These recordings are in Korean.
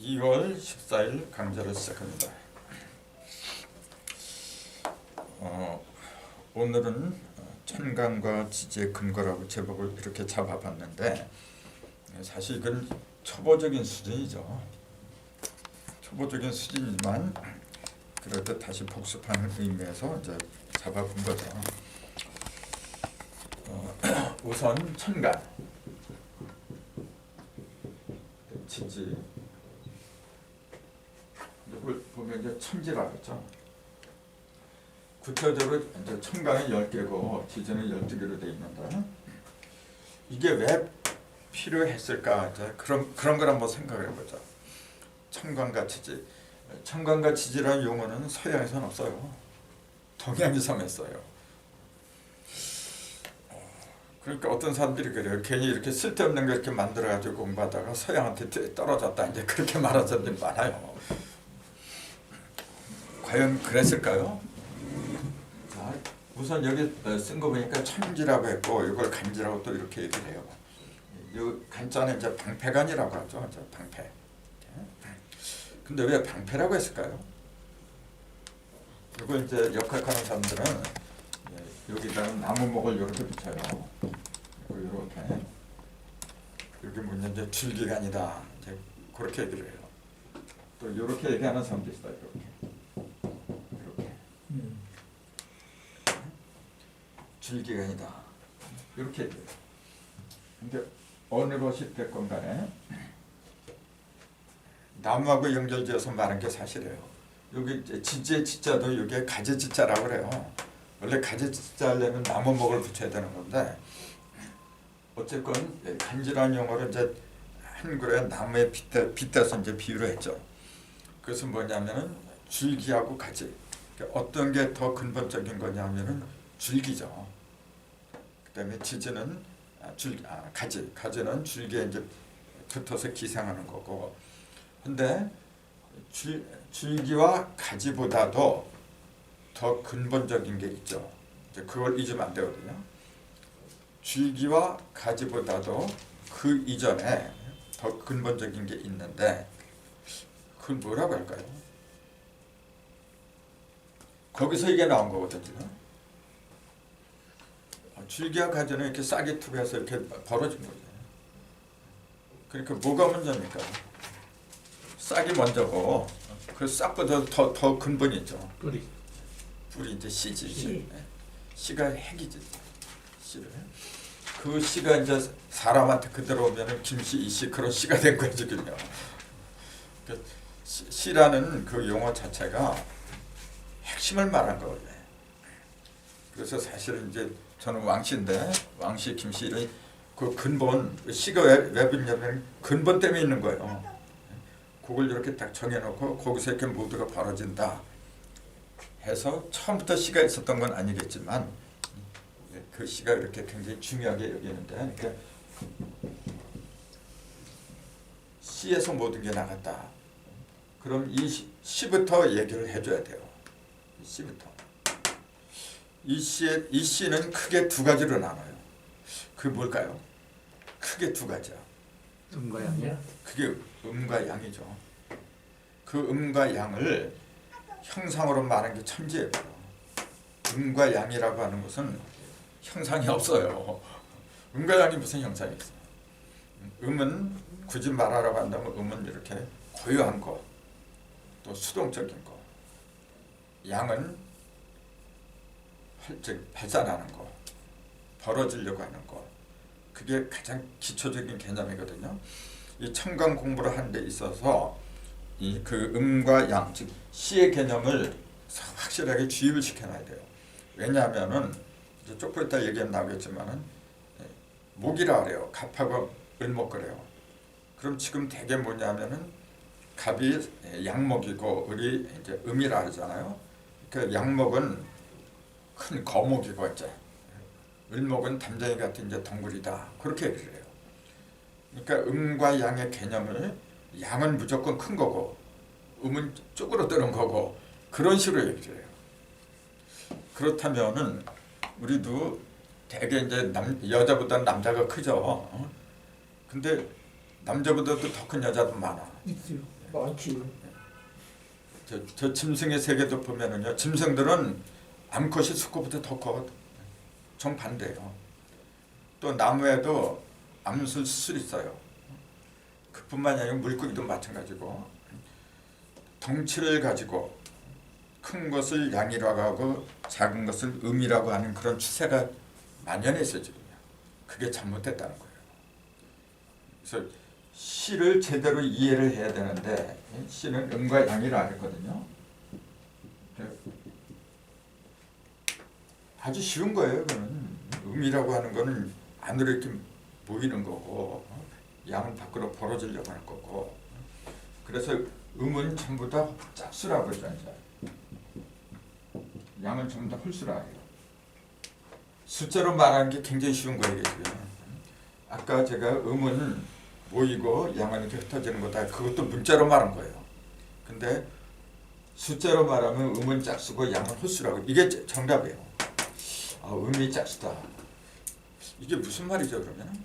2월 14일 강좌를 시작합니다. 오늘은 천간과 지지의 근거라고 제목을 이렇게 잡아봤는데 사실 이건 초보적인 수준이죠. 초보적인 수준이지만 그래도 다시 복습하는 의미에서 이제 잡아본 거죠. 우선 천간, 지지, 이걸 보면 이제 천지라고 했죠. 구체적으로 이제 천간이 10개고 지지는 12개로 되어 있는데 이게 왜 필요했을까? 이제 그런 걸 한번 생각을 해보자. 천간과 지지. 천간과 지지라는 용어는 서양에서는 없어요. 동양에서만 써요. 그러니까 어떤 사람들이 그래요. 괜히 이렇게 쓸데없는 거 이렇게 만들어가지고 공부하다가 서양한테 떨어졌다. 이제 그렇게 말하는 사람들이 많아요. 과연 그랬을까요? 자, 우선 여기 쓴 거 보니까 천지라고 했고 이걸 간지라고 또 이렇게 얘기를 해요. 이 간자는 이제 방패간이라고 하죠. 이제 방패. 근데 왜 방패라고 했을까요? 이걸 이제 역학하는 사람들은 여기다가 나무목을 이렇게 붙여요. 이렇게. 여기 뭐냐 이제 줄기간이다. 이제 그렇게 얘기를 해요. 또 이렇게 얘기하는 사람도 있어요. 이렇게. 줄기간이다. 이렇게 얘기해요. 근데 어느 것이 됐건 간에 나무하고 연결지어서 말한 게 사실이에요. 여기 지지의 지자도 이게 가지지자라고 그래요. 원래 가지지자 하려면 나무목을 붙여야 되는 건데 어쨌건 간지라는 용어를 이제 한글에 나무에 빗대서 이제 비유를 했죠. 그래서 뭐냐면은 줄기하고 가지. 그러니까 어떤 게 더 근본적인 거냐면은 줄기죠. 그다음에 지지는 가지. 가지는 줄기에 이제 붙어서 기생하는 거고. 근데 줄기와 가지보다도 더 근본적인 게 있죠. 이제 그걸 잊으면 안 되거든요. 줄기와 가지보다도 그 이전에 더 근본적인 게 있는데 그걸 뭐라고 할까요? 거기서 이게 나온 거거든요. 줄기와 가지는 이렇게 싹이 투해서 이렇게 벌어진 거죠. 그러니까 뭐가 먼저입니까? 싹이 먼저고 그 싹보다 더 근본이죠. 뿌리 이제 씨지. 씨가 핵이지. 씨를. 그 씨가 이제 사람한테 그대로 오면은 김씨, 이씨 그런 씨가 된 거죠, 지금요. 그 씨라는 그 용어 자체가 핵심을 말한 거예요. 그래서 사실은 이제 저는 왕씨인데 왕씨, 김씨 그 근본 씨가 왜 붙냐면 근본 때문에 있는 거예요. 그걸 이렇게 딱 정해놓고 거기서 이렇게 모두가 벌어진다 해서 처음부터 씨가 있었던 건 아니겠지만 그 씨가 이렇게 굉장히 중요하게 여기는데 그러니까 씨에서 모든 게 나갔다. 그럼 이 씨부터 얘기를 해줘야 돼요. 이 씨부터. 이 씨는 크게 두 가지로 나눠요. 그게 뭘까요? 크게 두 가지야. 음과 양이야? 그게 음과 양이죠. 그 음과 양을 형상으로 말하는 게 천지예요. 음과 양이라고 하는 것은 형상이 없어요. 음과 양이 무슨 형상이 있어요? 음은 굳이 말하라고 한다면 음은 이렇게 고요한 거, 또 수동적인 거. 양은 활짝 발산하는 거, 벌어지려고 하는 거. 그게 가장 기초적인 개념이거든요. 이 천간 공부를 하는 데 있어서 이 그 음과 양, 즉 시의 개념을 확실하게 주입을 시켜놔야 돼요. 왜냐하면은 이제 조금 이따 얘기하면 나오겠지만은 목이라 그래요. 갑하고 을목 그래요. 그럼 지금 대개 뭐냐면은 갑이 양목이고 을이 이제 음이라 하잖아요. 그 양목은 큰 거목이고 이제 을목은 담쟁이 같은 이제 덩굴이다. 그렇게 얘기를 해요. 그러니까 음과 양의 개념을 양은 무조건 큰 거고 음은 쪼그러드는 거고 그런 식으로 얘기를 해요. 그렇다면은 우리도 되게 이제 여자보다는 남자가 크죠. 근데 남자보다도 더 큰 여자도 많아. 있어요. 많지. 저 짐승의 세계도 보면은요, 짐승들은 암컷이 수컷보다 더 커. 정반대예요. 또 나무에도 암술술이 있어요. 그뿐만이 아니라 물고기도 마찬가지고, 덩치를 가지고 큰 것을 양이라고 하고 작은 것을 음이라고 하는 그런 추세가 만연해 있어요. 지금. 그게 잘못됐다는 거예요. 그래서 시를 제대로 이해를 해야 되는데, 시는 음과 양이라 했거든요. 아주 쉬운 거예요. 그거는. 음이라고 하는 거는 안으로 이렇게 모이는 거고, 양은 밖으로 벌어지려고 하는 거고. 그래서 음은 전부 다 짝수라고 그러죠. 양은 전부 다 홀수라예요. 숫자로 말하는 게 굉장히 쉬운 거예요. 지금. 아까 제가 음은 모이고 양은 이렇게 흩어지는 거다. 그것도 문자로 말한 거예요. 근데 숫자로 말하면 음은 짝수고 양은 홀수라고. 이게 정답이에요. 음이 짝수다. 이게 무슨 말이죠, 그러면?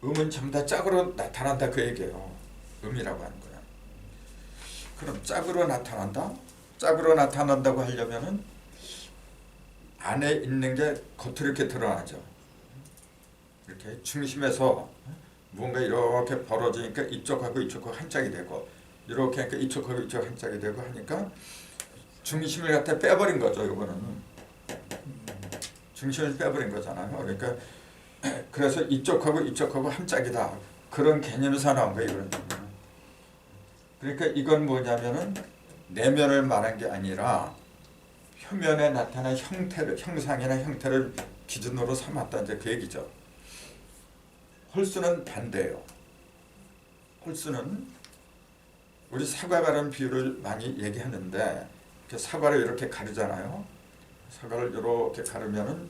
음은 전부 다 짝으로 나타난다, 그 얘기예요. 음이라고 하는 거야. 그럼 짝으로 나타난다? 짝으로 나타난다고 하려면은 안에 있는 게 겉으로 이렇게 드러나죠. 이렇게 중심에서 뭔가 이렇게 벌어지니까 이쪽하고 이쪽하고 한 짝이 되고, 이렇게 하니까 이쪽하고 이쪽 한 짝이 되고 하니까 중심을 갖다 빼버린 거죠. 이거는 중심을 빼버린 거잖아요. 그러니까 그래서 이쪽하고 이쪽하고 한 짝이다, 그런 개념에서 나온 거예요. 이거는. 그러니까 이건 뭐냐면은 내면을 말한 게 아니라 표면에 나타난 형태를, 형상이나 형태를 기준으로 삼았다, 이제 그 얘기죠. 홀수는 반대예요. 홀수는 우리 사과가는 비유를 많이 얘기하는데, 사과를 이렇게 가르잖아요. 사과를 이렇게 가르면은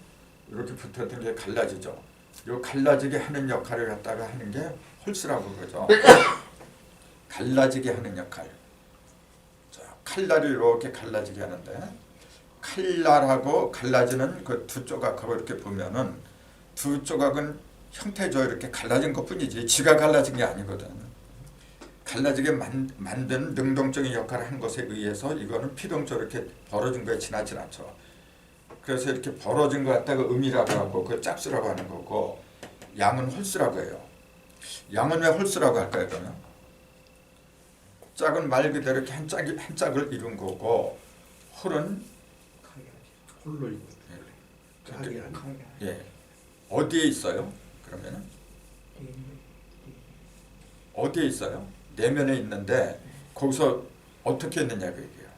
이렇게 붙었던 게 갈라지죠. 요 갈라지게 하는 역할을 갖다가 하는 게 홀수라고 그러죠. 갈라지게 하는 역할. 자, 칼날이 이렇게 갈라지게 하는데, 칼날하고 갈라지는 그 두 조각하고 이렇게 보면은 두 조각은 형태죠. 이렇게 갈라진 것뿐이지 지가 갈라진 게 아니거든. 갈라지게 만든 능동적인 역할을 한 것에 의해서 이거는 피동적으로 이렇게 벌어진 거에 지나지 않죠. 그래서 이렇게 벌어진 것 갖다가 음이라고 하고 그 짝수라고 하는 거고, 양은 홀수라고 해요. 양은 왜 홀수라고 할까요, 그러면? 짝은 말 그대로 이렇게 한 짝을 이룬 거고, 홀은 홀로 있고. 예, 어디에 있어요? 그러면은 어디에 있어요? 내면에 있는데 거기서 어떻게 있느냐 그 얘기예요.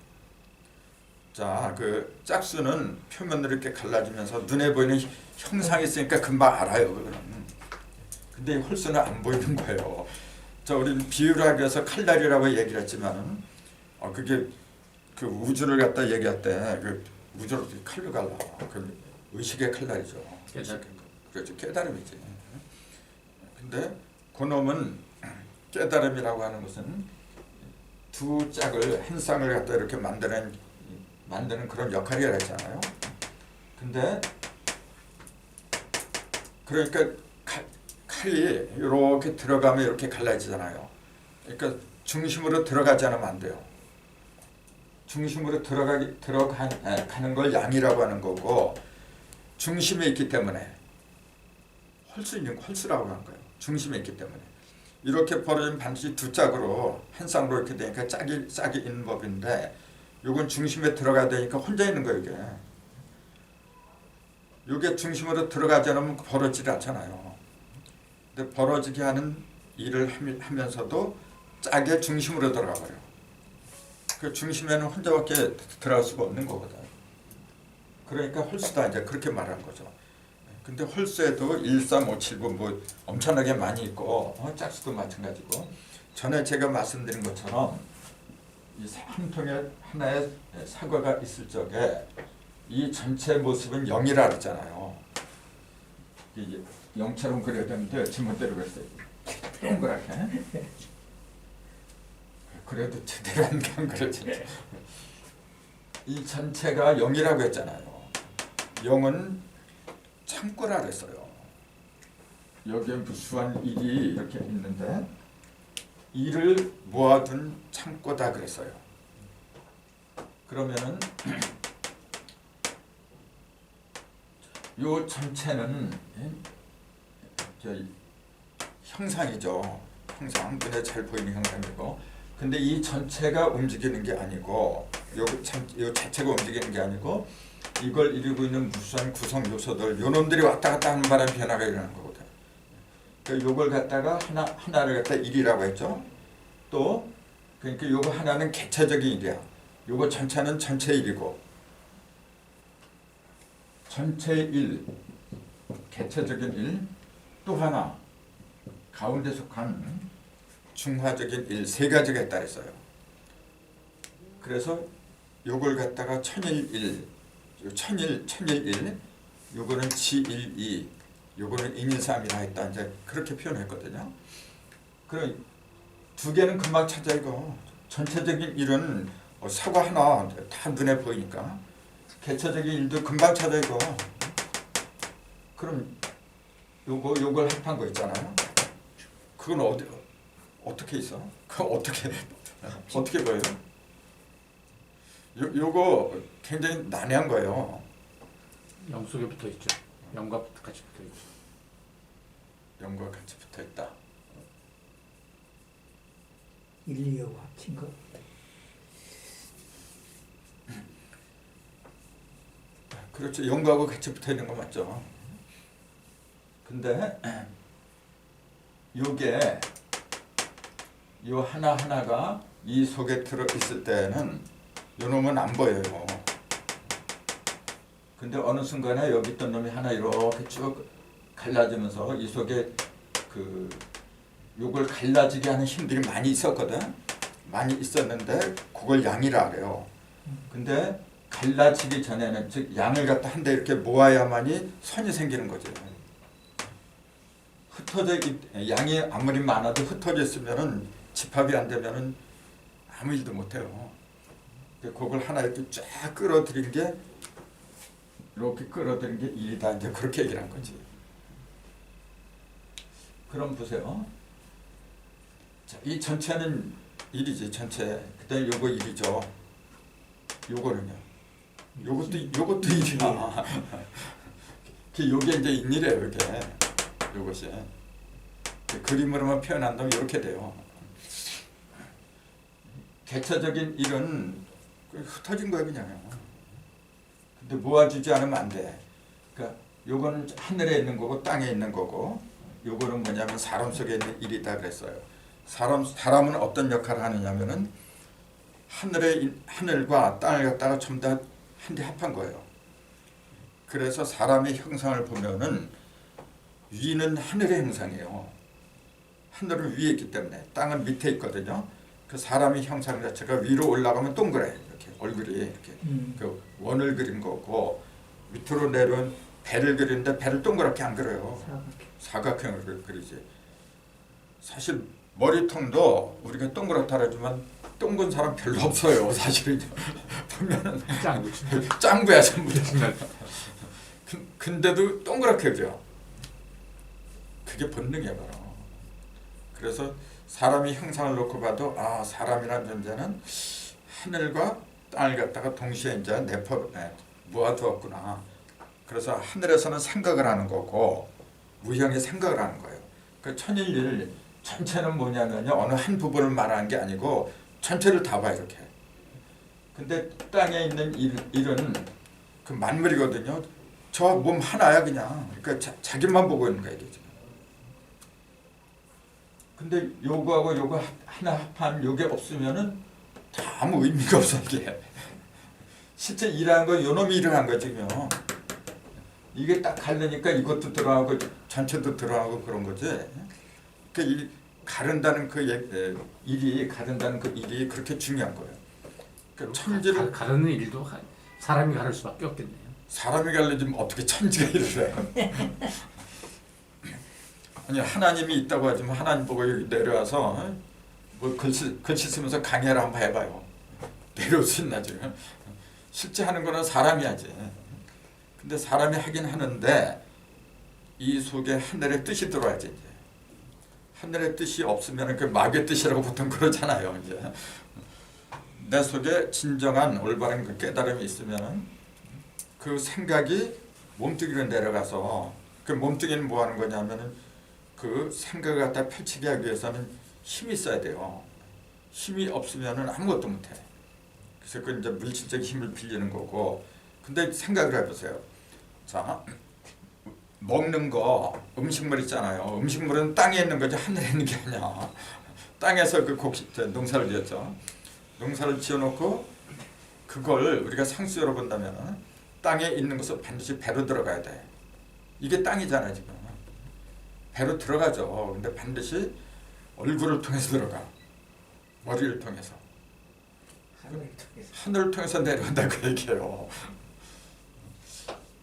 자, 그 짝수는 표면으로 이렇게 갈라지면서 눈에 보이는 형상이 있으니까 금방 알아요. 그거는. 근데 홀수는 안 보이는 거예요. 자, 우리는 비유를 하기 위해서 칼날이라고 얘기를 했지만은 그게 그 우주를 갖다 얘기할 때 그 우주를 칼로 갈라. 그 의식의 칼날이죠. 그렇죠. 깨달음이지. 근데 그놈은 깨달음이라고 하는 것은 두 짝을 한 쌍을 갖다 이렇게 만드는 그런 역할이라 했잖아요. 근데 그러니까 칼이 이렇게 들어가면 이렇게 갈라지잖아요. 그러니까 중심으로 들어가지 않으면 안 돼요. 중심으로 들어가는 걸 양이라고 하는 거고, 중심에 있기 때문에 홀수라고 하는 거예요. 중심에 있기 때문에 이렇게 벌어진 반드시 두 짝으로 한 쌍으로 이렇게 되니까 짝이 있는 법인데, 요건 중심에 들어가야 되니까 혼자 있는 거예요. 이게 중심으로 들어가지 않으면 벌어지지 않잖아요. 근데 벌어지게 하는 일을 하면서도 짝의 중심으로 들어가 버려요. 그 중심에는 혼자밖에 들어갈 수가 없는 거거든. 그러니까 홀수다, 이제 그렇게 말하는 거죠. 근데 홀수에도 1, 3, 5, 7, 9 뭐 엄청나게 많이 있고, 짝수도 마찬가지고, 전에 제가 말씀드린 것처럼 이 한 통에 하나의 사과가 있을 적에 이 전체 모습은 0이라 그랬잖아요. 이게 0처럼 그려야 되는데 지멋대로 그랬어요. 동그랗게. 그래도 제대로 안 그려지. 이 전체가 0이라고 했잖아요. 0은 창고라 그랬어요. 여기에 무수한 일이 이렇게 있는데, 일을 모아둔 창고다 그랬어요. 그러면은 요 전체는 형상이죠. 형상, 눈에 잘 보이는 형상이고, 근데 이 전체가 움직이는 게 아니고, 요 자체가 움직이는 게 아니고, 이걸 이루고 있는 무수한 구성 요소들, 요놈들이 왔다 갔다 하는 바람에 변화가 일어나는 거거든. 그러니까 요걸 갖다가 하나를 갖다 일이라고 했죠. 또 그러니까 요거 하나는 개체적인 일이야. 요거 전체는 전체 일이고, 전체 일, 개체적인 일, 또 하나 가운데 속한 중화적인 일, 세 가지가 있다 했어요. 그래서 요걸 갖다가 천일일, 천일일, 요거는 지일이, 요거는 인일삼이라 했다. 이제 그렇게 표현했거든요. 그럼 두 개는 금방 찾아 이거. 전체적인 일은 사과 하나 다 눈에 보이니까. 개체적인 일도 금방 찾아 이거. 그럼 요걸 합한 거 있잖아요. 그건 어떻게 있어? 그거 어떻게 보여요? 요거 굉장히 난해한 거예요. 영 속에 붙어 있죠. 영과 같이 붙어 있죠. 영과 같이 붙어 있다. 1, 2하고 합친 거. 그렇죠. 영과하고 같이 붙어 있는 거 맞죠. 근데 요게 요 하나하나가 이 속에 들어 있을 때는 요 놈은 안 보여요. 근데 어느 순간에 여기 있던 놈이 하나 이렇게 쭉 갈라지면서 이 속에 요걸 갈라지게 하는 힘들이 많이 있었거든. 많이 있었는데 그걸 양이라 그래요. 근데 갈라지기 전에는, 즉 양을 갖다 한 대 이렇게 모아야만이 선이 생기는 거죠. 양이 아무리 많아도 흩어져 있으면은 집합이 안 되면은 아무 일도 못 해요. 그걸 하나 이렇게 쫙 끌어들인 게, 이렇게 끌어들인 게 일이다. 이제 그렇게 얘기를 한 거지. 그럼 보세요. 자, 이 전체는 일이지, 전체. 그다음에 요거 일이죠. 요거는요. 요것도 일이야. 요게 이제 일이에요, 이게. 요것이. 그림으로만 표현한다면 이렇게 돼요. 개체적인 일은 흩어진 거예요, 그냥. 근데 모아주지 않으면 안 돼. 그러니까 요거는 하늘에 있는 거고 땅에 있는 거고, 요거는 뭐냐면 사람 속에 있는 일이다 그랬어요. 사람은 어떤 역할을 하느냐면은 하늘과 땅을 갖다가 전부 다 한데 합한 거예요. 그래서 사람의 형상을 보면은 위는 하늘의 형상이에요. 하늘은 위에 있기 때문에 땅은 밑에 있거든요. 그 사람의 형상 자체가 위로 올라가면 동그래. 이렇게 얼굴이 이렇게 그 원을 그린 거고, 밑으로 내려온 배를 그리는데 배를 동그랗게 안 그려요. 사각형을 그리지. 사실 머리통도 우리가 동그랗다 하지만 동근 사람 별로 없어요. 사실은 보면은 짱구야 전부. 근데도 동그랗게 그려. 그게 본능이야 바로. 그래서 사람이 형상을 놓고 봐도 사람이라는 존재는 하늘과 땅을 갖다가 동시에 이제 모아두었구나. 그래서 하늘에서는 생각을 하는 거고 무형이 생각을 하는 거예요. 그 천일일 전체는 뭐냐면요, 어느 한 부분을 말하는 게 아니고 전체를 다 봐 이렇게. 근데 땅에 있는 일은 그 만물이거든요. 저 몸 하나야 그냥. 그러니까 자기만 보고 있는 거야 이게 지금. 근데 요거하고 요거 하나 합한 요게 없으면은 다 아무 의미가 없어 이게. 실제 일하는 거 요놈이 일을 한 거지요. 이게 딱 가르니까 이것도 들어가고 전체도 들어가고 그런 거지. 그 가른다는 가른다는 그 일이 그렇게 중요한 거예요. 그 천지를 가르는 일도 사람이 가를 수밖에 없겠네요. 사람이 가르려면 어떻게 천지가 일을 해? 아니 하나님이 있다고 하지만 하나님 보고 여기 내려와서 뭐 글씨 쓰면서 강의를 한번 해봐요. 내려올 수 있나 지금? 실제 하는 거는 사람이 하지. 근데 사람이 하긴 하는데 이 속에 하늘의 뜻이 들어와야지. 이제. 하늘의 뜻이 없으면 그 마귀의 뜻이라고 보통 그러잖아요. 이제 내 속에 진정한 올바른 그 깨달음이 있으면은 그 생각이 몸뚱이로 내려가서 그 몸뚱이는 뭐 하는 거냐면은 그 생각을 갖다 펼치게 하기 위해서는 힘이 있어야 돼요. 힘이 없으면은 아무것도 못해. 그래서 그 이제 물질적 힘을 빌리는 거고. 근데 생각을 해보세요. 자, 먹는 거 음식물 있잖아요. 음식물은 땅에 있는 거지 하늘에 있는 게 아니야. 땅에서 그 농사를 지었죠. 농사를 지어놓고 그걸 우리가 상수적으로 본다면 땅에 있는 것은 반드시 배로 들어가야 돼. 이게 땅이잖아요 지금. 배로 들어가죠. 근데 반드시 얼굴을 통해서 들어가. 머리를 통해서. 하늘을 통해서 내려온다 그 얘기예요.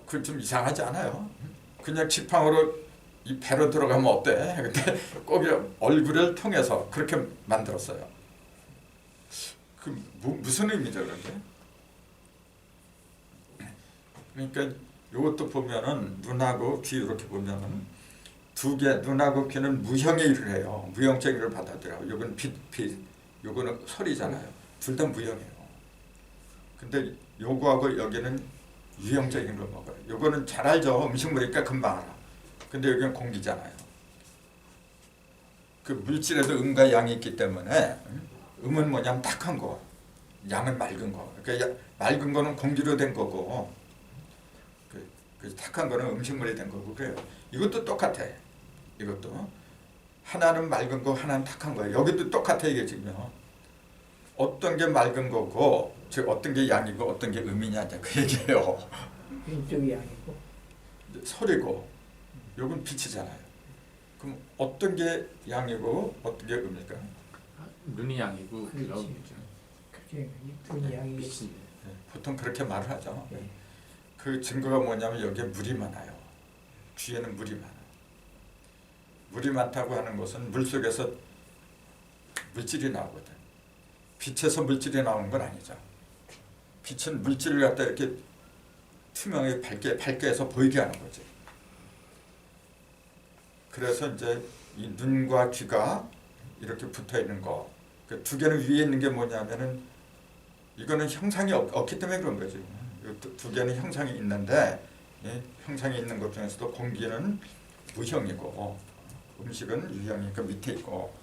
그 좀 이상하지 않아요? 그냥 지팡으로 이 배로 들어가면 어때? 근데 꼭 얼굴을 통해서 그렇게 만들었어요. 그 무슨 의미죠 그런게? 그러니까 이것도 보면은 눈하고 귀 이렇게 보면은 두 개, 눈하고 귀는 무형의 일을 해요. 무형적 일을 받아들여요. 요건 빛, 요거는 소리잖아요. 둘 다 무형이에요. 근데 요거하고 여기는 유형적인 걸 먹어요. 요거는 잘 알죠. 음식물이니까 금방 알아. 근데 여기는 공기잖아요. 그 물질에도 음과 양이 있기 때문에 음은 뭐냐면 탁한 거, 양은 맑은 거. 그러니까 맑은 거는 공기로 된 거고 그 탁한 거는 음식물이 된 거고 그래요. 이것도 똑같아. 이것도 하나는 맑은 거, 하나는 탁한 거예요. 여기도 똑같아 이게 지금요. 어떤 게 맑은 거고, 즉 어떤 게 양이고, 어떤 게 음이냐 그 얘기예요. 왼쪽이 양이고 소리고, 요건 빛이잖아요. 그럼 어떤 게 양이고, 어떤 게 음일까? 눈이 양이고 귀가 음이죠. 그게 눈이 양이 빛이. 보통 그렇게 말을 하죠. 네. 그 증거가 뭐냐면 여기에 물이 많아요. 귀에는 물이 많아. 물이 많다고 하는 것은 물 속에서 물질이 나오거든. 빛에서 물질이 나오는 건 아니죠. 빛은 물질을 갖다 이렇게 투명하게 밝게 해서 보이게 하는 거지. 그래서 이제 이 눈과 귀가 이렇게 붙어 있는 거. 그 두 개는 위에 있는 게 뭐냐면은 이거는 형상이 없기 때문에 그런 거지. 두 개는 형상이 있는데 형상이 있는 것 중에서도 공기는 무형이고 음식은 유형이니까 밑에 있고.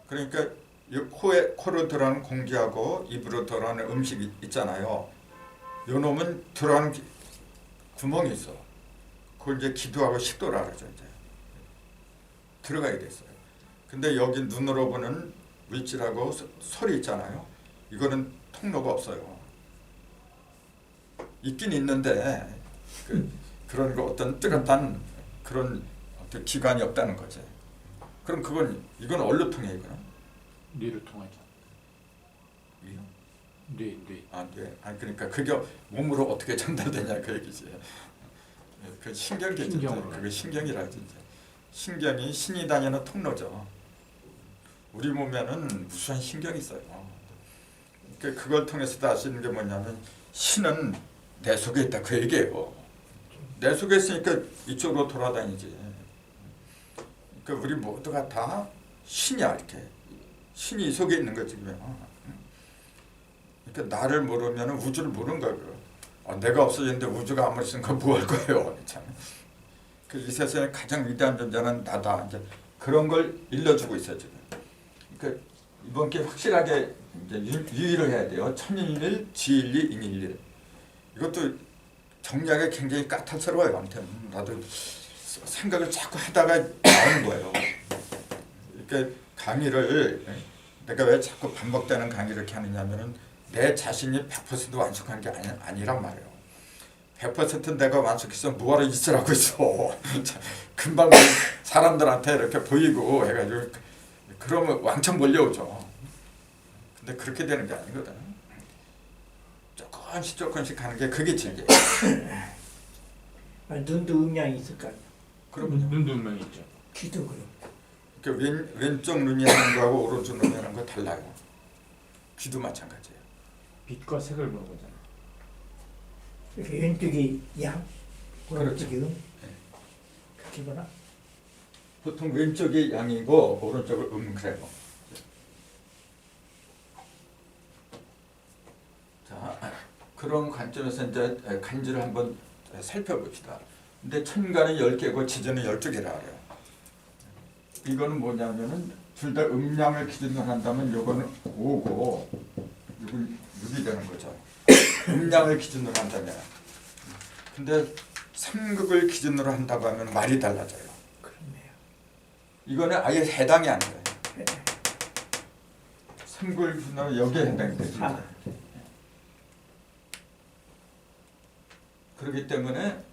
그러니까 이 코로 들어가는 공기하고 입으로 들어가는 음식이 있잖아요. 요 놈은 들어가는 구멍이 있어. 그걸 이제 기도하고 식도라 그러죠. 이제 들어가야 됐어요. 근데 여기 눈으로 보는 물질하고 소리 있잖아요. 이거는 통로가 없어요. 있긴 있는데 그런 거 어떤 뚜렷한 그런 어떤 기관이 없다는 거지. 그럼 이건 어디로 통해 이거는? 뇌를 통하죠. 위요? 뇌. 뇌. 그러니까 그게 몸으로 어떻게 전달되냐 그 얘기지. 그 신경계죠. 신경으로. 그게 신경이라 진짜. 신경이 신이 다니는 통로죠. 우리 몸에는 무수한 신경이 있어요. 그걸 통해서 알 수 있는 게 뭐냐면 신은 내 속에 있다 그 얘기예요. 내 속에 있으니까 이쪽으로 돌아다니지. 그러니까 우리 모두가 다 신이야 이렇게. 신이 이 속에 있는 거지 그러면. 그러니까 나를 모르면 우주를 모르는 거예요. 내가 없어졌는데 우주가 아무리 있으니까 뭐 할 거예요. 참. 이 세상에 가장 위대한 존재는 나다. 이제 그런 걸 일러주고 있어요 지금. 그러니까 이번 게 확실하게 이제 유의를 해야 돼요. 천일일, 지일리, 인일일. 이것도 정리하기 굉장히 까탈스러워요. 아무튼 나도 생각을 자꾸 하다가 나오는 거예요. 그러니까 강의를 내가 왜 자꾸 반복되는 강의를 이렇게 하느냐면은 내 자신이 100% 완숙한 게 아니란 말이에요. 100% 내가 완숙해서 뭐하러 있으라고 있어. 금방 사람들한테 이렇게 보이고 해가지고 그러면 왕창 몰려오죠. 근데 그렇게 되는 게 아니거든. 조금씩 가는 게 그게 진리예요. 눈도 음양이 있을 거 아니야. 그러면요. 눈도 분명히 있죠. 귀도 그럼. 그러니까 왼쪽 눈이 하는 거하고 오른쪽 눈이 하는 거 달라요. 귀도 마찬가지예요. 빛과 색을 보는 거잖아요. 이렇게 왼쪽이 양, 그렇죠. 오른쪽이 음. 그렇게 보나? 보통 왼쪽이 양이고 오른쪽은 그래요. 자, 그런 관점에서 이제 간지를 한번 살펴봅시다. 근데 천간은 10개고 지지는 12개라 그래요. 이거는 뭐냐면은 둘 다 음양을 기준으로 한다면 요거는 5고 이건 6이 되는 거죠. 음양을 기준으로 한다면. 근데 삼극을 기준으로 한다고 하면 말이 달라져요. 그렇네요. 이거는 아예 해당이 안 돼요. 네. 삼극을 기준으로 여기에 해당이 되죠. 아. 그렇기 때문에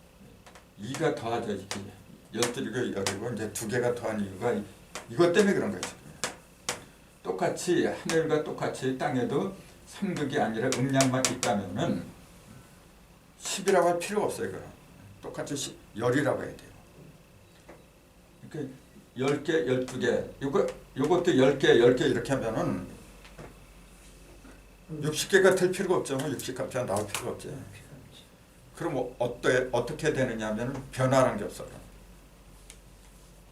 2가 더하죠. 이게 12개 열이고 이제 2개가 더한 이유가 이것 때문에 그런 거죠. 똑같이 하늘과 똑같이 땅에도 삼극이 아니라 음양만 있다면은 10이라고 할 필요가 없어요. 그럼 똑같이 열이라고 해야 돼요. 그러니까 10개, 12개, 요것도 10개, 10개 이렇게 하면은 60개가 될 필요가 없죠. 60값이 나올 필요가 없지. 그럼 어떻게 되느냐 하면 변화라는 게 없어요.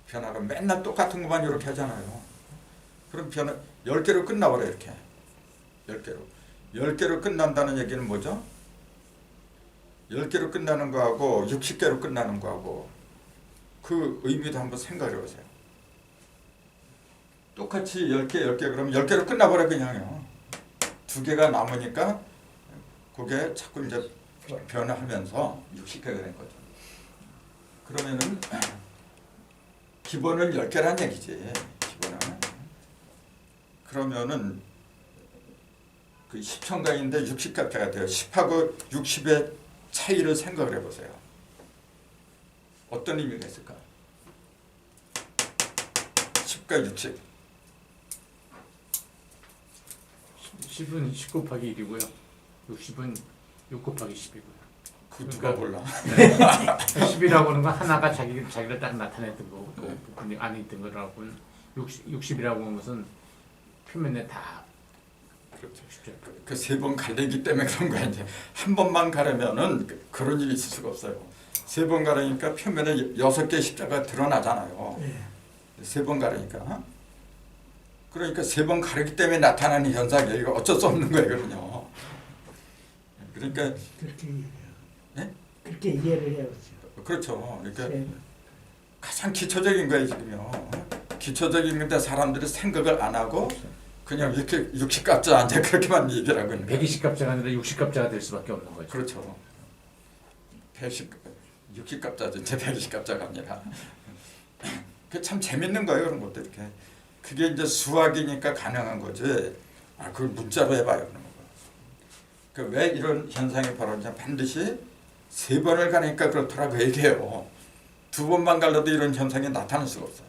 변화가 맨날 똑같은 것만 이렇게 하잖아요. 그럼 변화 10개로 끝나버려 이렇게. 10개로 끝난다는 얘기는 뭐죠? 10개로 끝나는 거하고 60개로 끝나는 거하고 그 의미도 한번 생각해 보세요. 똑같이 10개 그러면 10개로 끝나버려 그냥요. 2개가 남으니까 그게 자꾸 이제 변화하면서 60개가 된 거죠. 그러면은 기본은 10개란 얘기지. 기본은. 그러면은 그 10천간인데 60값대가 돼요. 10하고 60의 차이를 생각을 해보세요. 어떤 의미가 있을까? 10과 60. 10은 10 곱하기 1이고요. 60은 6 곱하기 10이고요. 그 누가 몰라? 10이라고 하는 건 하나가 자기를 딱 나타냈던 거고 그 안에 있던 거라고 60이라고 하는 것은 표면에 다 그렇죠. 그 세 번 가리기 때문에 그런 거야. 이제 한 번만 가르면은 그런 일이 있을 수가 없어요. 세 번 가르니까 표면에 6개 십자가 드러나잖아요. 세 번 가르니까. 그러니까 세 번 가르기 때문에 나타나는 현상이에요. 이거 어쩔 수 없는 거예요. 그러니까 그렇게 이해해요. 네? 그렇게 이해를 해요. 그렇죠. 그러니까 네. 가장 기초적인 거예요 지금요. 기초적인 건데 사람들이 생각을 안 하고 그냥 이렇게 60갑자 이제 그렇게만 얘기를 하고 있는 거예요. 120갑자가 아니라 60갑자가 될 수밖에 없는 거죠. 그렇죠. 60갑자죠. 이제 120갑자가 아니라. 그게 참 재밌는 거예요. 그런 것도 이렇게. 그게 이제 수학이니까 가능한 거지. 아, 그걸 문자로 해봐요. 그런 거. 왜 이런 현상이 벌어지냐. 반드시 세 번을 가니까 그렇더라고 얘기해요. 두 번만 갈라도 이런 현상이 나타날 수가 없어요.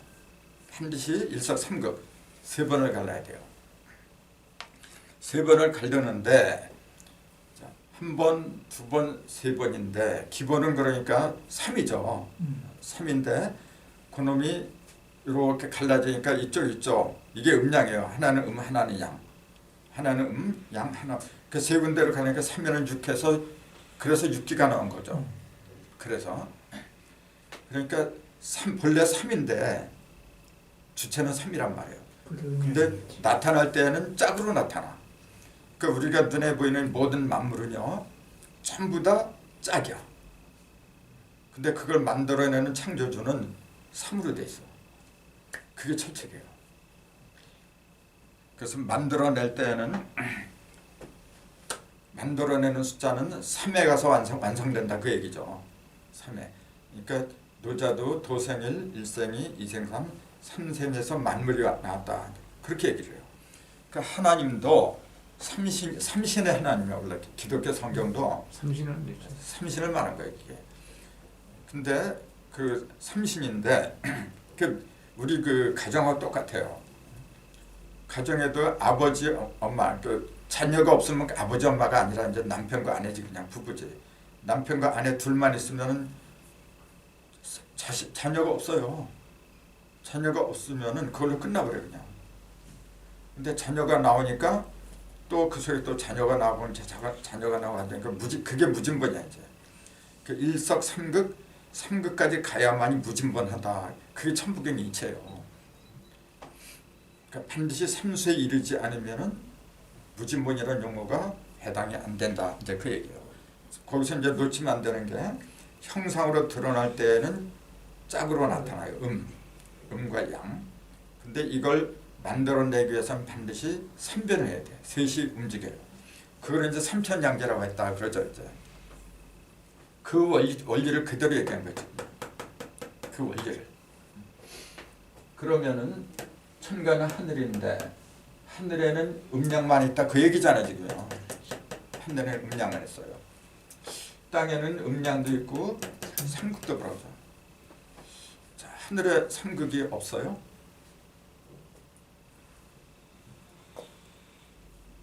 반드시 일석삼극 세 번을 갈라야 돼요. 세 번을 갈르는데 한 번, 두 번, 세 번인데 기본은 그러니까 3이죠. 3인데 그놈이 이렇게 갈라지니까 이쪽 이게 음양이에요. 하나는 하나는 양. 하나는 양, 하나. 그 세 군데로 가니까 3면은 6해서 그래서 6기가 나온 거죠. 그래서 그러니까 본래 3인데 주체는 3이란 말이에요. 근데 나타날 때는 짝으로 나타나. 그러니까 우리가 눈에 보이는 모든 만물은요 전부 다 짝이야. 근데 그걸 만들어내는 창조주는 3으로 돼 있어. 그게 철칙이에요. 그래서 만들어내는 숫자는 3에 가서 완성된다 그 얘기죠. 3에. 그러니까 노자도 도생일, 일생이, 이생삼, 삼생에서 만물이 나왔다. 그렇게 얘기를 해요. 그러니까 하나님도 삼신의 하나님이야. 원래 기독교 성경도 삼신을 말한 거예요. 이게. 근데 그 삼신인데 우리 그 가정하고 똑같아요. 가정에도 아버지, 엄마, 그 자녀가 없으면 아버지, 엄마가 아니라 이제 남편과 아내지 그냥 부부지. 남편과 아내 둘만 있으면은 자녀가 없어요. 자녀가 없으면은 그걸로 끝나버려 그냥. 근데 자녀가 나오니까 또 그 속에 또 자녀가 나오고 자녀가 나오고 하니까 그게 무진번이야 이제. 그 일석삼극 삼극까지 가야만이 무진번하다. 그게 천부경 이체예요. 그러니까 반드시 삼수에 이르지 않으면은 무진본이라는 용어가 해당이 안 된다. 이제 그 얘기예요. 거기서 이제 놓치면 안 되는 게 형상으로 드러날 때는 짝으로 나타나요. 음과 양. 근데 이걸 만들어내기 위해서는 반드시 삼변을 해야 돼. 셋이 움직여요. 그걸 이제 삼천양제라고 했다 그러죠. 이제 그 원리를 그대로 얘기한 거죠. 그 원리를. 그러면은 천간은 하늘인데 하늘에는 음양만 있다 그 얘기잖아요 지금요. 하늘에는 음양만 있어요. 땅에는 음양도 있고 삼극도 그러죠. 자, 하늘에 삼극이 없어요?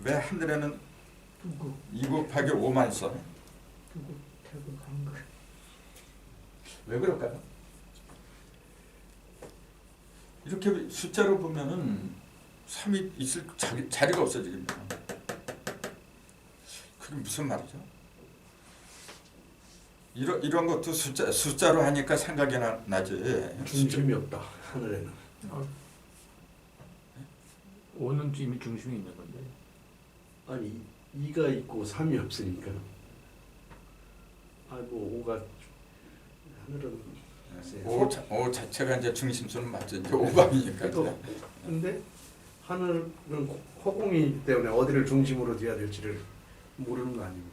왜 하늘에는 두국, 2 곱하기 5만 있어요? 두국, 태국, 한국. 왜 그럴까요? 이렇게 숫자로 보면은 3이 있을 자리가 없어 지금. 그게 무슨 말이죠? 이런 것도 숫자로 하니까 생각이 나지. 중심이 없다 하늘에는. 5는 이미 중심이 있는 건데. 아니 2가 있고 3이 없으니까. 아이고 5가 하늘은. 글쎄요. 5 자체가 이제 중심수는 맞죠. 이제 5방이니까. 근데 하늘은 허공이기 때문에 어디를 중심으로 둬야 될지를 모르는 거 아닙니까?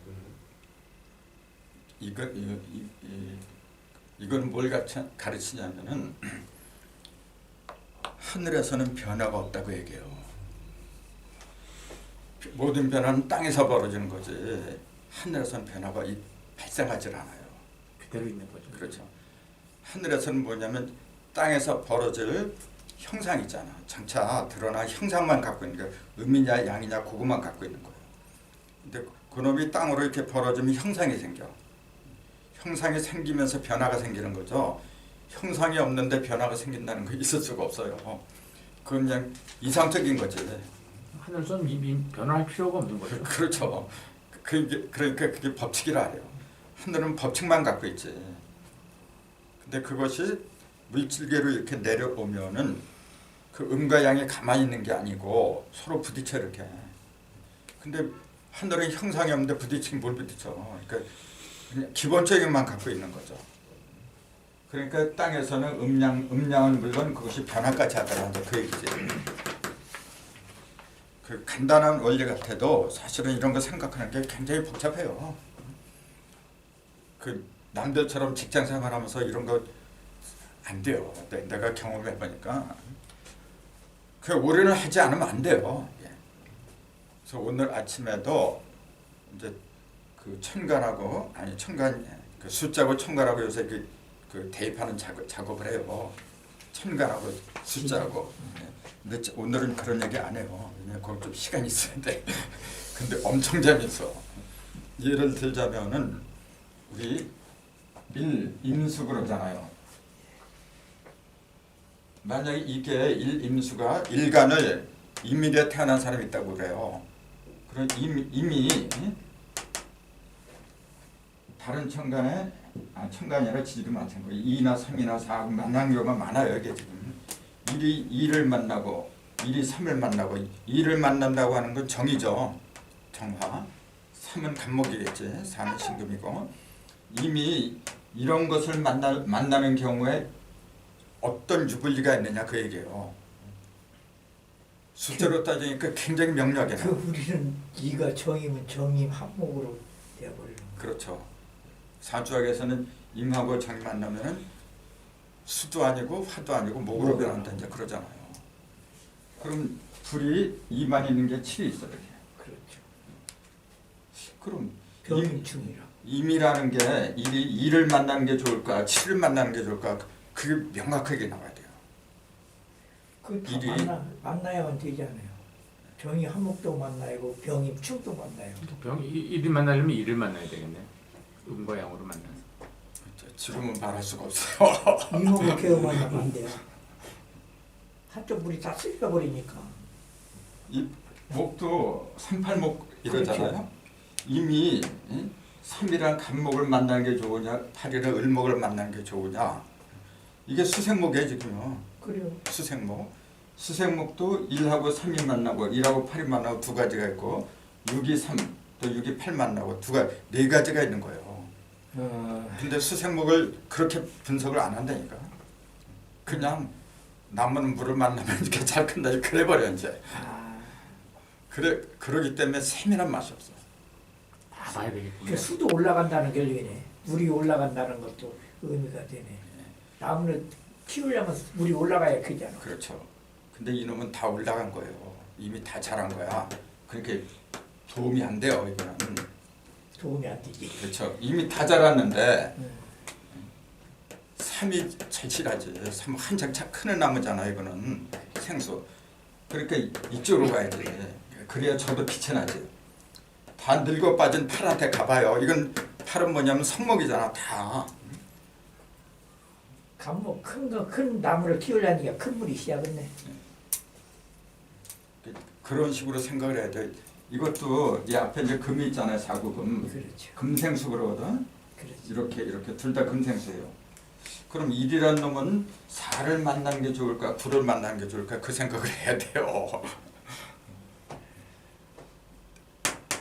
이건 뭘 가르치냐면은 하늘에서는 변화가 없다고 얘기해요. 모든 변화는 땅에서 벌어지는 거지 하늘에서는 변화가 발생하지 않아요. 그대로 있는 거죠. 그렇죠. 하늘에서는 뭐냐면 땅에서 벌어질 형상 있잖아. 장차 드러난 형상만 갖고 있는 거예요. 음이냐 양이냐 그것만 갖고 있는 거예요. 근데 그놈이 땅으로 이렇게 벌어지면 형상이 생겨. 형상이 생기면서 변화가 생기는 거죠. 형상이 없는데 변화가 생긴다는 거 있을 수가 없어요. 그건 그냥 이상적인 거지. 하늘선 이미 변화할 필요가 없는 거죠. 그렇죠. 그러니까 그게 법칙이라 해요. 하늘은 법칙만 갖고 있지. 근데 그것이 물질계로 이렇게 내려오면은 그 음과 양이 가만히 있는 게 아니고 서로 부딪혀 이렇게. 근데 하늘은 형상이 없는데 부딪히긴 뭘 부딪혀. 그러니까 그냥 기본적인 것만 갖고 있는 거죠. 그러니까 땅에서는 음양은 물론 그것이 변화까지 하더라. 그 얘기지. 그 간단한 원리 같아도 사실은 이런 거 생각하는 게 굉장히 복잡해요. 그 남들처럼 직장 생활하면서 이런 거 안 돼요. 내가 경험해 보니까 그 올해는 하지 않으면 안 돼요. 예. 그래서 오늘 아침에도 이제 그 천간하고 그 숫자고 천간하고 요새 그 대입하는 작업을 해요. 천간하고 숫자하고. 근데 오늘은 그런 얘기 안 해요. 왜냐면 거기 좀 시간이 있어야 돼. 근데 엄청 재밌어. 예를 들자면은 우리 임수 그러잖아요. 만약에 이게 임수가 일간을 임일에 태어난 사람이 있다고 그래요. 그럼 이미 다른 천간에 천간이 아니라 지지도 마찬가지. 2나 3이나 4 만나는 경우가 많아요. 이게 지금 1을 만나고 1이 3을 만나고 2를 만난다고 하는 건 정이죠. 정화. 3은 간목이겠지. 4는 신금이고 이미 이런 것을 만나는 경우에 어떤 유불리가 있느냐 그 얘기예요. 숫자로 따지니까 굉장히 명료하게 그 우리는 이가 정이면 정임 합목으로 되어버리는 거예요. 그렇죠. 사주학에서는 임하고 정이 만나면은 수도 아니고 화도 아니고 목으로 변한다 이제 그러잖아요. 그럼 불이 2만 있는 게 7이 있어요. 이렇게. 그렇죠. 그럼 병임충이라. 임이라는 게 2를 만나는 게 좋을까 7을 만나는 게 좋을까 그게 명확하게 나와야 돼요. 그다 만나야만 되지 않아요. 병이 한목도 만나고 병임충도 만나요. 일을 만나려면 일을 만나야 되겠네. 음과 양으로 만나서. 지금은 말할 수가 없어요. 이목을 개어 만나면 안 돼요. 한쪽 물이 다 쓸려버리니까. 이 목도 38목 이러잖아요. 그렇죠. 이미 삼이랑 간목을 만나는 게 좋으냐, 팔이랑 을목을 만나는 게 좋으냐. 이게 수생목이에요 지금요. 그래요. 수생목. 수생목도 1하고 3이 만나고 1하고 8이 만나고 두 가지가 있고 6이 3, 또 6이 8 만나고 네 가지가 있는 거예요. 근데 수생목을 그렇게 분석을 안 한다니까. 그냥 나무는 물을 만나면 이렇게 잘 큰다 그래 버려 이제. 그러기 때문에 세밀한 맛이 없어. 다 봐야 되겠군요. 그 수도 올라간다는 결론이네. 물이 올라간다는 것도 의미가 되네. 나무는 키우려면 물이 올라가야 크잖아. 그렇죠. 근데 이놈은 다 올라간 거예요. 이미 다 자란 거야. 그렇게 도움이 안 돼요 이거는. 도움이 안 되지. 그렇죠. 이미 다 자랐는데 3이 절실하지. 3 한창 크는 나무잖아 이거는. 생수. 그러니까 이쪽으로 가야지. 그래야 저도 빛이 나지. 다 늙어 빠진 팔한테 가봐요. 이건 팔은 뭐냐면 성목이잖아 다. 감목 큰 나무를 키우려니까 큰 물이 시작했네. 그런 식으로 생각을 해야 돼. 이것도 이 앞에 이제 금이 있잖아요. 사구금. 그렇죠. 금생수 그러거든. 그렇죠. 이렇게 둘 다 금생수예요. 그럼 1이라는 놈은 4를 만나는 게 좋을까 9를 만나는 게 좋을까 그 생각을 해야 돼요.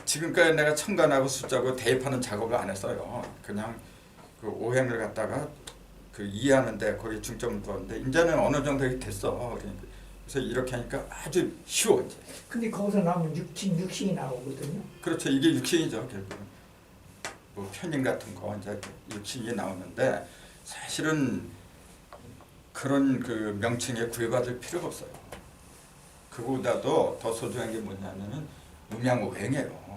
지금까지 내가 천간하고 숫자고 대입하는 작업을 안 했어요. 그냥 그 오행을 갖다가 그 이해하는데 거기에 중점을 두었는데 이제는 어느 정도 됐어. 그래서 이렇게 하니까 아주 쉬워 이제. 근데 거기서 나오면 육신이 나오거든요. 그렇죠. 이게 육신이죠 결국은. 뭐 편인 같은 거 이제 육신이 나오는데 사실은 그런 그 명칭에 구애받을 필요가 없어요. 그보다도 더 소중한 게 뭐냐면은 음양오행이에요.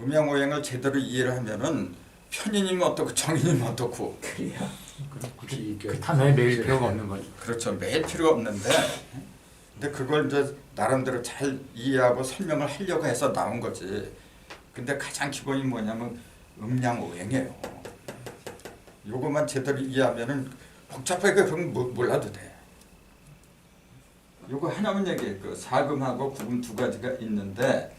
음양오행을 제대로 이해를 하면은 편인이면 어떻고 정인이면 어떻고. 그래야. 굳이 그 단어에 매일 필요가 없는 거죠. 그렇죠. 매일 필요가 없는데 근데 그걸 이제 나름대로 잘 이해하고 설명을 하려고 해서 나온 거지. 근데 가장 기본이 뭐냐면 음양오행이에요. 요것만 제대로 이해하면은 복잡하게 그건 몰라도 돼. 요거 하나만 얘기해. 그 사금하고 구금 두 가지가 있는데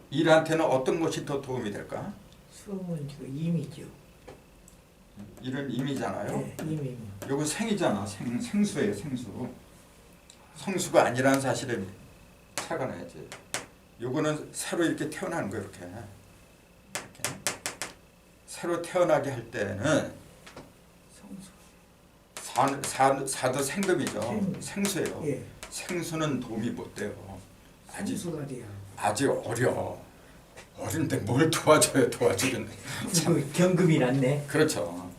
일한테는 어떤 것이 더 도움이 될까? 수음은 그 임이죠. 일은 임이잖아요. 네, 임이. 요거 생이잖아. 생수예요. 생수. 성수가 아니라는 사실에 착안해야지. 요거는 새로 이렇게 태어나는 거예요. 이렇게 새로 태어나게 할 때는 사도 생금이죠. 생수예요. 예. 생수는 도움이 못 돼요. 생수가 돼요. 아직 어려. 어린데 뭘 도와주겠네. 그 경금이 났네. 그렇죠.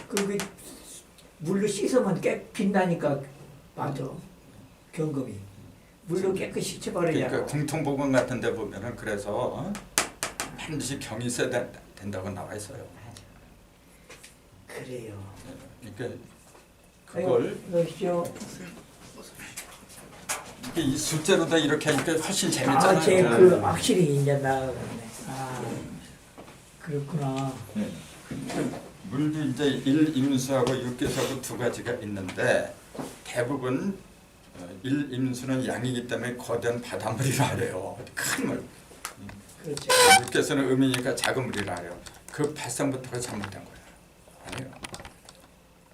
그 물로 씻으면 빛나니까 맞아. 경금이 물로 깨끗이 씻어버리잖아. 그러니까 공통복음 같은 데 보면은 그래서 반드시 경이 있어야 된다고 나와 있어요. 그래요. 그러니까 그걸 그것이요. 이 숫자로다 이렇게 하니까 훨씬 재밌잖아요. 그 확실히 이제 나가네. 그렇구나. 네. 물도 이제 일임수하고 육개수하고 두 가지가 있는데 대부분 일임수는 양이기 때문에 거대한 바닷물이라 해요. 큰 물. 그렇죠. 육개수는 음이니까 작은 물이라 해요. 그 발상부터가 잘못된 거예요. 아니에요.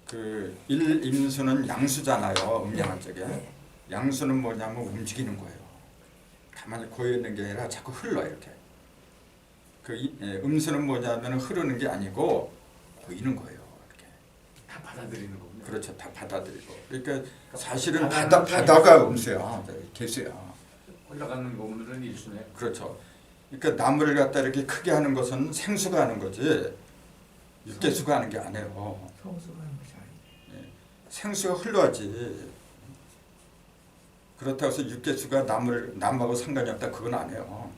그 일임수는 양수잖아요. 음양한 쪽에. 양수는 뭐냐면 움직이는 거예요. 가만히 고여 있는 게 아니라 자꾸 흘러 이렇게. 그 음수는 뭐냐면 흐르는 게 아니고 보이는 거예요. 이렇게. 다 받아들이는 거군요. 그렇죠. 다 받아들이고. 그러니까 사실은 바다가 음수야. 개수야. 올라가는 건물은 일수네. 그렇죠. 그러니까 나무를 갖다 이렇게 크게 하는 것은 생수가 하는 거지 육개수가 하는 게 아니에요. 성수가 하는 것이 아니지. 생수가 흘러야지. 그렇다고 해서 육개수가 나무하고 상관이 없다 그건 아니에요.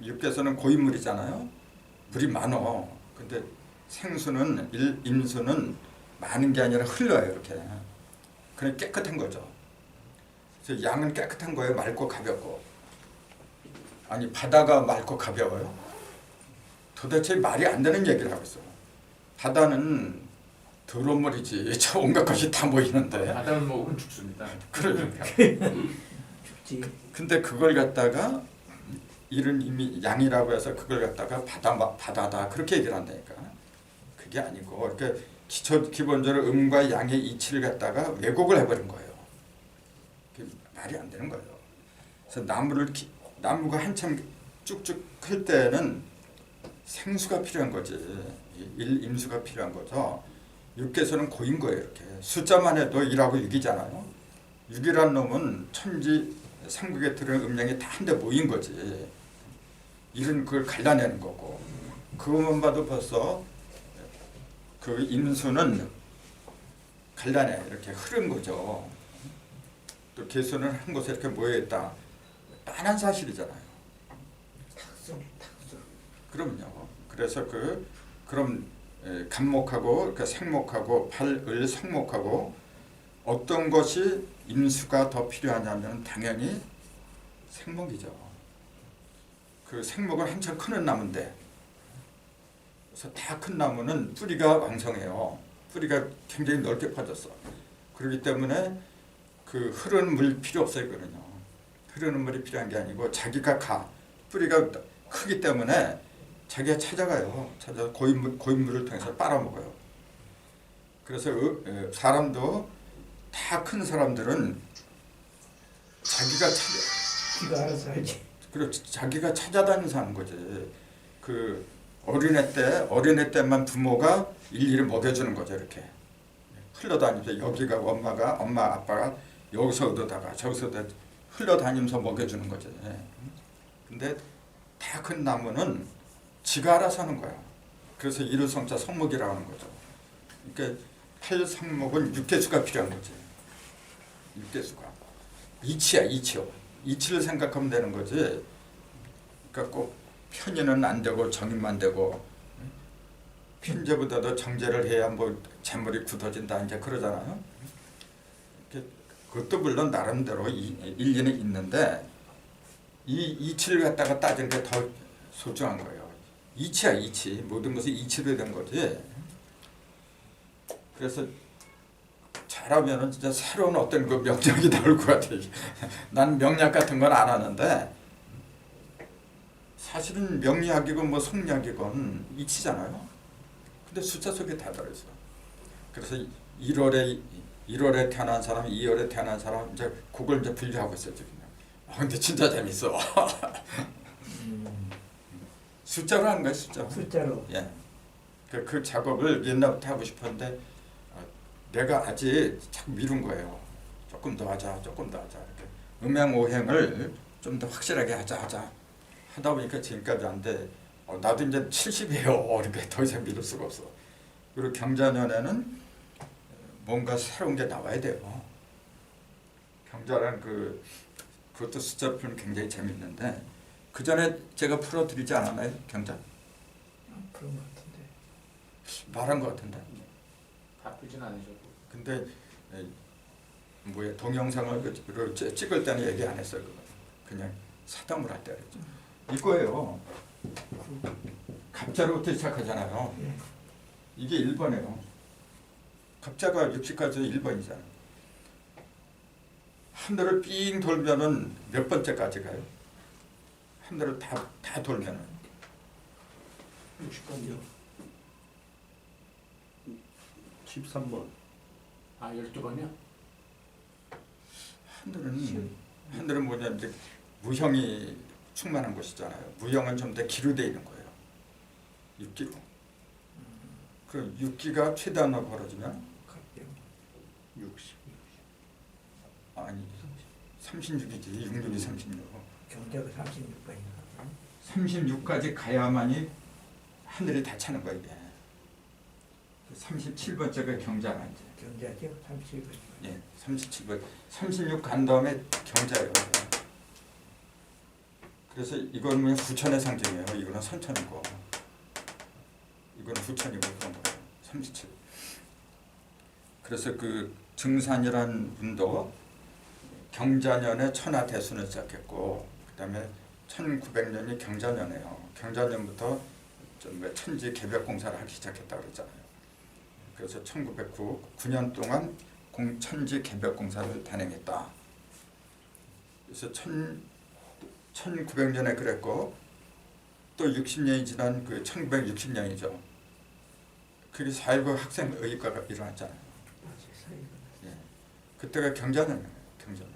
육개수는 고인물이잖아요. 물이 많어. 근데 생수는 임수는 많은 게 아니라 흘러요 이렇게. 그냥 깨끗한 거죠. 그래서 양은 깨끗한 거예요. 맑고 가볍고. 아니 바다가 맑고 가벼워요? 도대체 말이 안 되는 얘기를 하고 있어요. 바다는 더러운 물이지. 저 온갖 것이 다 모이는데. 바다를 먹으면 죽습니다. 그러니까. 죽지. 근데 그걸 갖다가 이런 이미 양이라고 해서 그걸 갖다가 바다다 그렇게 얘기를 한다니까. 그게 아니고 이렇게 기본적으로 음과 양의 이치를 갖다가 왜곡을 해버린 거예요. 그게 말이 안 되는 거예요. 그래서 나무가 한참 쭉쭉 클 때는 생수가 필요한 거지. 임수가 필요한 거죠. 6개수는 고인 거예요. 이렇게 숫자만 해도 1하고 6이잖아요. 6이란 놈은 천지 삼국에 들은 음량이 다 한데 모인 거지. 일은 그걸 갈라내는 거고, 그것만 봐도 벌써 그 임수는 갈라내 이렇게 흐른 거죠. 또 개수는 한 곳에 이렇게 모여있다. 뻔한 사실이잖아요. 탁수. 그럼요. 그래서 그럼 간목하고 그 생목하고 팔을 성목하고 어떤 것이 임수가 더 필요하냐면 당연히 생목이죠. 그 생목은 한참 크는 나무인데, 그래서 다 큰 나무는 뿌리가 왕성해요. 뿌리가 굉장히 넓게 퍼졌어. 그렇기 때문에 그 흐르는 물 필요 없어요. 그거는요. 흐르는 물이 필요한 게 아니고 자기가 뿌리가 크기 때문에 자기가 찾아가요. 찾아서 고인물을 통해서 빨아먹어요. 그래서 사람도 다 큰 사람들은 지가 알아서 하지. 그렇지. 자기가 찾아다니면서 하는 거지. 그 어린애 때만 부모가 일일이 먹여주는 거죠. 이렇게 흘러다니면서 여기 가고 엄마 아빠가 여기서 얻어다가 저기서 흘러다니면서 먹여주는 거지. 근데 다 큰 나무는 지가 알아서 하는 거야. 그래서 일루성자 성목이라고 하는 거죠. 그러니까 팔성목은 6개수가 필요한 거지. 6개수가 이치요. 이치를 생각하면 되는 거지. 그러니까 꼭 편의는 안 되고 정인만 되고, 편제보다도 정제를 해야 뭐 재물이 굳어진다 이제 그러잖아요. 그것도 물론 나름대로 일리는 있는데 이 이치를 갖다가 따지는 게 더 소중한 거예요. 이치야 이치. 모든 것이 이치로 된 거지. 그래서 잘하면은 진짜 새로운 어떤 그 명작이 나올 것 같아. 난 명략 같은 건 안 하는데 사실은 명리학이건 뭐 성리학이건 이치잖아요. 근데 숫자 속에 다 들어있어. 그래서 1월에 태어난 사람, 2월에 태어난 사람 이제 그걸 이제 분류하고 있어요 지금. 근데 진짜 재밌어. 숫자로 하는 거야 숫자로. 숫자로. 예. 그 작업을 옛날부터 하고 싶었는데 내가 아직 자꾸 미룬 거예요. 조금 더 하자. 이렇게 음양오행을 좀 더 확실하게 하자. 하다 보니까 지금까지 안 돼. 나도 이제 70이에요. 그러니까 더 이상 미룰 수가 없어. 그리고 경자년에는 뭔가 새로운 게 나와야 돼요. 경자란 그것도 숫자로 풀면 굉장히 재밌는데 그 전에 제가 풀어드리지 않았나요? 경자? 그런 것 같은데. 말한 것 같은데. 바쁘진 않으셔도. 근데 동영상을 찍을 때는 얘기 안 했어요. 그냥 사담을 할 때 그랬죠. 이거예요. 갑자로부터 시작하잖아요. 이게 1번이에요. 갑자가 60까지 1번이잖아요. 하늘을 삥 돌면은 몇 번째까지 가요? 하늘을 다 돌면은 60번이요. 13번. 12번이요? 하늘은 뭐냐 이제 무형이 충만한 곳이잖아요. 무형은 좀 더 기로 돼 있는 거예요. 6기로. 그 6기가 최단으로 벌어지면 60. 아니 36이지. 66이 36. 경자가 36번인가. 36까지 가야만이 하늘이 다 차는 거야 이게. 37번째가 경자가 이제. 경자죠. 37번. 예, 37번. 36 간 다음에 경자예요. 그래서 이건 후천의 상징이에요. 이거는 선천이고, 이건 후천이고 그런 거예요. 37. 그래서 그 증산이라는 분도 경자년에 천하대순을 시작했고, 그다음에 1900년이 경자년이에요. 경자년부터 천지 개벽공사를 하기 시작했다고 그랬잖아요. 그래서 1909년 동안 천지 개벽공사를 단행했다. 그래서 1900년에 그랬고 또 60년이 지난 그 1960년이죠. 그게 4.19 학생 의익화가 일어났잖아요. 예. 그때가 경자년이에요. 경자년.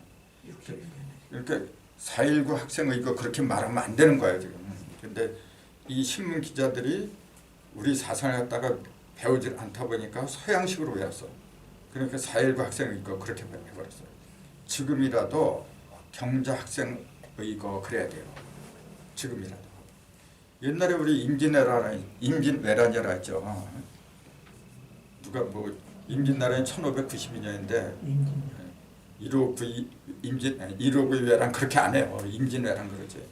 60년. 그러니까 4.19 학생 의익화 그렇게 말하면 안 되는 거예요 지금. 근데 이 신문 기자들이 우리 사상을 갖다가 배우질 않다 보니까 서양식으로 외웠어. 그러니까 4.19 학생 의익화 그렇게 해버렸어요. 지금이라도 경자 학생 의익화 그래야 돼요. 지금이라도. 옛날에 우리 임진왜란이라 했죠. 누가 뭐 임진왜란이 1592년인데 159 외란 그렇게 안 해요. 임진왜란 그러지.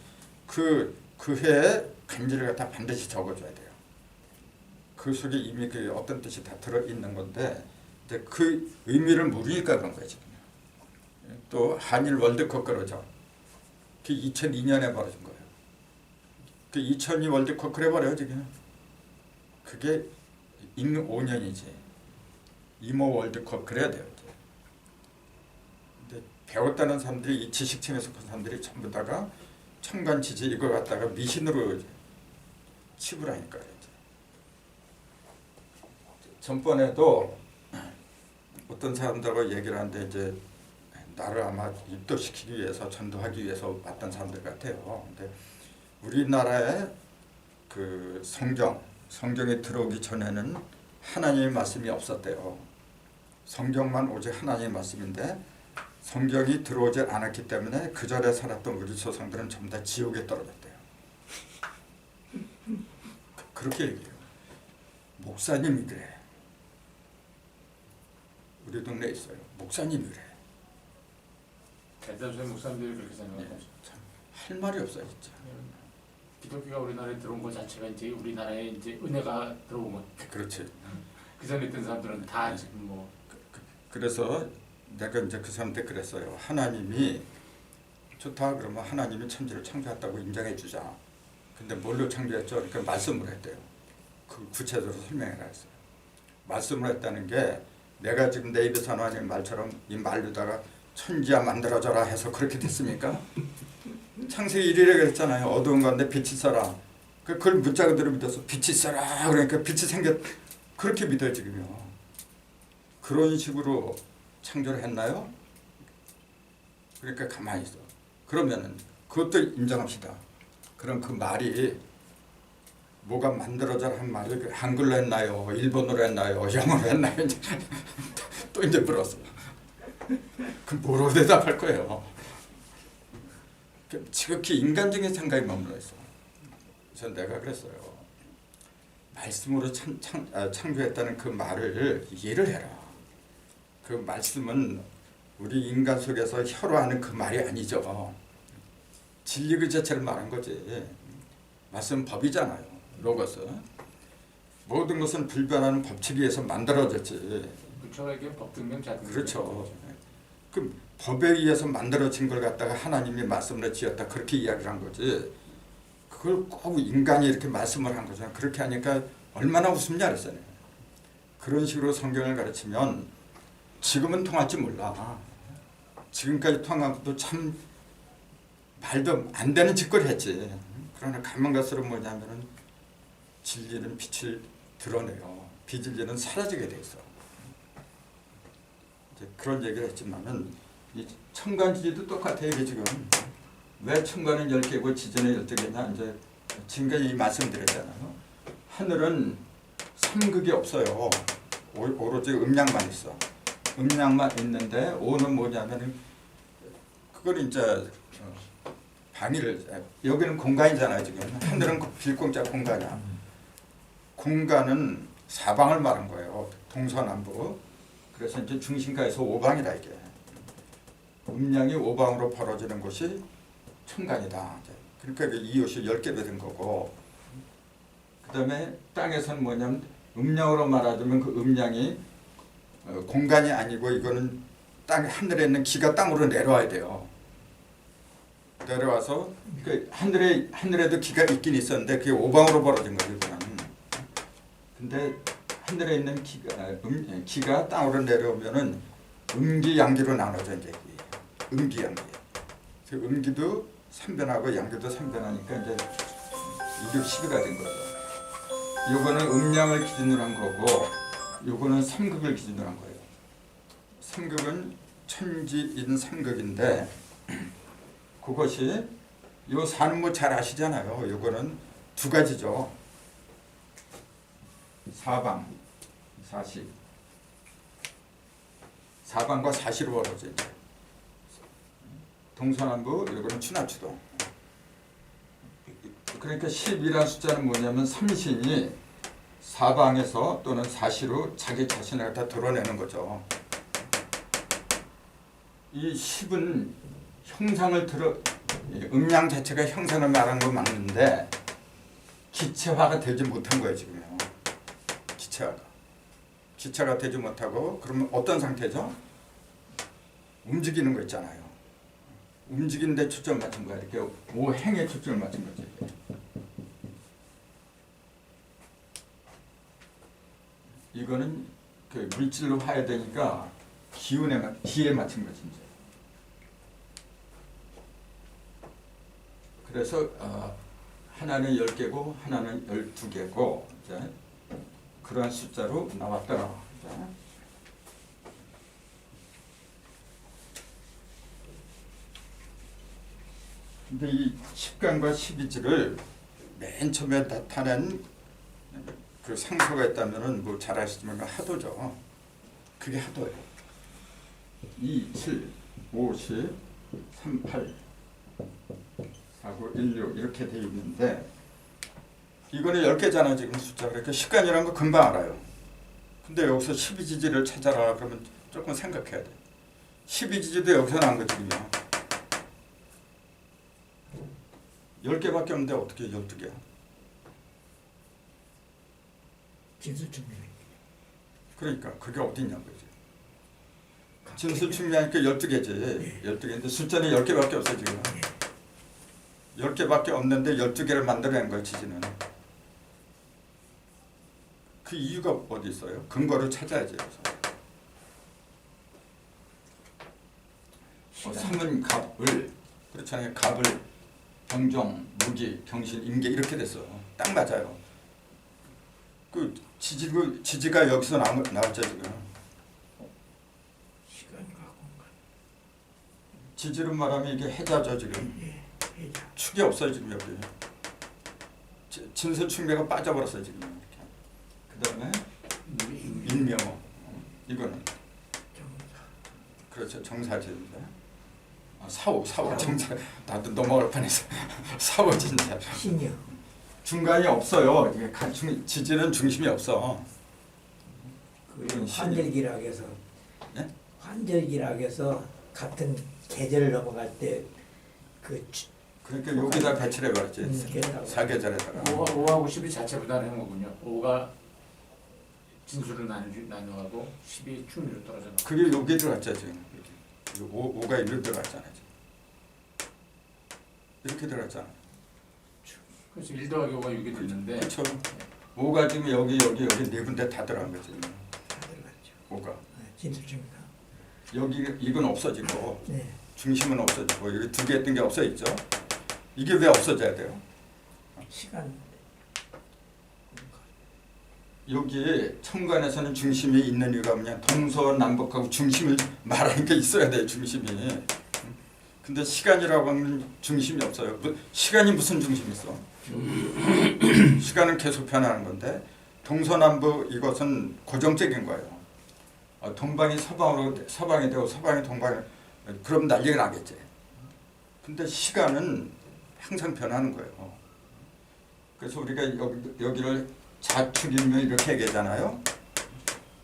그 해에 간지를 갖다 반드시 적어줘야 돼요. 그 속에 이미 그 어떤 뜻이 다 들어있는 건데 근데 그 의미를 모르니까 그런 거예요 지금. 또 한일 월드컵 그러죠. 그 2002년에 벌어진 거예요. 그 2002 월드컵 그래버려요 지금. 그게 임무 5년이지. 이모 월드컵 그래야 돼요. 근데 배웠다는 사람들이 이 지식층에 속한 사람들이 전부 다가 청간 지지 이걸 갖다가 미신으로 치부라니까 그랬지. 전번에도 어떤 사람들하고 얘기를 하는데 이제 나를 아마 입도시키기 위해서 전도하기 위해서 왔던 사람들 같아요. 근데 우리나라의 그 성경이 들어오기 전에는 하나님의 말씀이 없었대요. 성경만 오직 하나님의 말씀인데 성경이 들어오지 않았기 때문에 그 전에 살았던 우리 조상들은 전부 다 지옥에 떨어졌대요. 그렇게 얘기해요. 목사님이 그래. 우리 동네에 있어요. 목사님이 그래. 대다수의 목사님들이 그렇게 생각하죠. 할 말이 없어요 진짜. 기독교가 우리나라에 들어온 것 자체가 이제 우리나라에 이제 은혜가 들어온 것. 그렇지. 그 전에 있던 사람들은 다 지금 뭐. 그래서 내가 이제 그 사람한테 그랬어요. 하나님이 좋다 그러면 하나님이 천지를 창조했다고 인정해 주자. 근데 뭘로 창조했죠? 그러니까 말씀을 했대요. 그 구체적으로 설명해라 했어요. 말씀을 했다는 게 내가 지금 내 입에서 하나님 말처럼 이 말로다가 천지야 만들어져라 해서 그렇게 됐습니까? 창세기 1일에 그랬잖아요. 어두운 가운데 빛이 있어라. 그걸 문자 그대로 믿어서 빛이 있어라. 그러니까 빛이 생겼. 그렇게 믿어요 지금요. 그런 식으로 창조를 했나요? 그러니까 가만히 있어. 그러면은 그것도 인정합시다. 그럼 그 말이 뭐가 만들어져라 한 말을 한글로 했나요? 일본어로 했나요? 영어로 했나요? 또 이제 물었어. 그 뭐로 대답할 거예요? 지극히 인간적인 생각이 머물러 있어. 그래서 내가 그랬어요. 말씀으로 창조했다는 그 말을 이해를 해라. 그 말씀은 우리 인간 속에서 혀로 하는 그 말이 아니죠. 진리 그 자체를 말한 거지. 말씀은 법이잖아요. 로고스. 모든 것은 불변하는 법칙에 의해서 만들어졌지. 부처에게 법등명 자등명. 그렇죠. 그 법에 의해서 만들어진 걸 갖다가 하나님이 말씀으로 지었다 그렇게 이야기를 한 거지. 그걸 꼭 인간이 이렇게 말씀을 한 거잖아. 그렇게 하니까 얼마나 웃음냐 그랬어요. 그런 식으로 성경을 가르치면 지금은 통할지 몰라. 지금까지 통한 것도 참 말도 안 되는 짓거리 했지. 그러나 가만 갈수록 뭐냐면은 진리는 빛을 드러내요. 비진리는 사라지게 돼 있어. 이제 그런 얘기를 했지만은 이 천간지지도 똑같아요. 이게 지금 왜 천간은 10개고 지지는 12개냐. 이제 지금까지 이 말씀드렸잖아요. 하늘은 삼극이 없어요. 오로지 음양만 있어. 음양만 있는데 오는 뭐냐면은 그걸 이제 방위를 여기는 공간이잖아요. 지금 하늘은 빌공짜 공간이야. 공간은 사방을 말한 거예요. 동서남북. 그래서 이제 중심가에서 오방이다 이게. 음양이 오방으로 벌어지는 곳이 천간이다. 그러니까 이웃이 10개로 된 거고. 그다음에 땅에서는 뭐냐면 음양으로 말하자면 그 음양이 공간이 아니고 이거는 땅 하늘에 있는 기가 땅으로 내려와야 돼요. 내려와서 그 하늘에도 기가 있긴 있었는데 그게 오방으로 벌어진 거죠. 이거는. 근데 하늘에 있는 기가 땅으로 내려오면은 음기 양기로 나눠져 이제 음기 양기. 그 음기도 3변하고 양교도 3변하니까 이제 2급 10이가 된 거죠. 요거는 음량을 기준으로 한 거고 요거는 3극을 기준으로 한 거예요. 3극은 천지인 3극인데 그것이 요 사는 뭐 잘 아시잖아요. 요거는 두 가지죠. 사방, 사시. 사방과 사시로 벌어져요. 동서남북, 이거는 추나추동. 그러니까 10이라는 숫자는 뭐냐면 삼신이 사방에서 또는 사시로 자기 자신을 갖다 드러내는 거죠. 이 10은 형상을 음량 자체가 형상을 말하는 건 맞는데 기체화가 되지 못한 거예요 지금요. 기체가 되지 못하고 그러면 어떤 상태죠? 움직이는 거 있잖아요. 움직이는 데 초점을 맞춘 거야. 이렇게 오행에 초점을 맞춘 거지. 이거는 그 물질로 화해되니까 기에 맞춘 거지 이제. 그래서 하나는 10개고 하나는 12개고 이제 그러한 숫자로 나왔더라. 근데 이 10간과 12지를 맨 처음에 나타낸 그 상소가 있다면은 뭐 잘 아시지만 하도죠. 그게 하도예요. 2, 7, 5, 10, 3, 8, 4, 9, 1, 6 이렇게 돼 있는데 이거는 10개잖아 지금 숫자. 그러니까 10간이라는 거 금방 알아요. 근데 여기서 12지지를 찾아라 그러면 조금 생각해야 돼. 12지지도 여기서 나온 거거든요. 10개밖에 없는데 어떻게 12개야? 진수충명. 그러니까 그게 어디 있냐고요. 진수충명이니까 12개지. 12개인데 숫자는 10개밖에 없어 지금. 10개밖에 없는데 12개를 만들어낸 거야 지지는. 그 이유가 어디 있어요? 근거를 찾아야지. 삼은 갑을 그렇잖아요. 갑을 병정, 무기, 경신, 임계 이렇게 됐어. 딱 맞아요. 그 지지가 여기서 나왔죠 지금. 시간과 공간. 지지로 말하면 이게 해자죠 지금. 해자. 축이 없어요 지금 여기. 진수충매가 빠져버렸어요 지금. 그 다음에 인명. 이거는 그렇죠 정사진자. 사오 정사. 나도 넘어갈 뻔했어. 사오 진짜. 신여. 중간이 없어요. 지지는 중심이 없어. 그 환절기락에서 네? 환절기락에서 같은 계절을 넘어갈 때그 그러니까 여기다 배치를 해버렸지. 사계절에다가. 5하고 10이 자체보다는 거군요. 5가 진수를 나누고 10이 충류로 떨어져 나와. 그게 여기 들어갔죠 지금. 5가 이리로 들어갔잖아 지금. 이렇게 들어갔잖아. 그래서 1 더하기 5가 6이 됐는데 그렇죠. 5가 지금 여기 네 군데 다 들어간 거지. 다 들어갔죠. 5가. 진수충명. 여기 이건 없어지고 네. 중심은 없어지고 여기 두 개 했던 게 없어 있죠. 이게 왜 없어져야 돼요? 시간. 여기 천간에서는 중심이 있는 이유가 뭐냐? 동서남북하고 중심을 말하니까 있어야 돼 중심이. 근데 시간이라고 하면 중심이 없어요. 시간이 무슨 중심이 있어? 시간은 계속 변하는 건데 동서남북 이것은 고정적인 거예요. 동방이 서방이 되고 서방이 동방이 그럼 난리가 나겠지. 근데 시간은 항상 변하는 거예요. 그래서 우리가 여기를 자축인묘 이렇게 얘기하잖아요.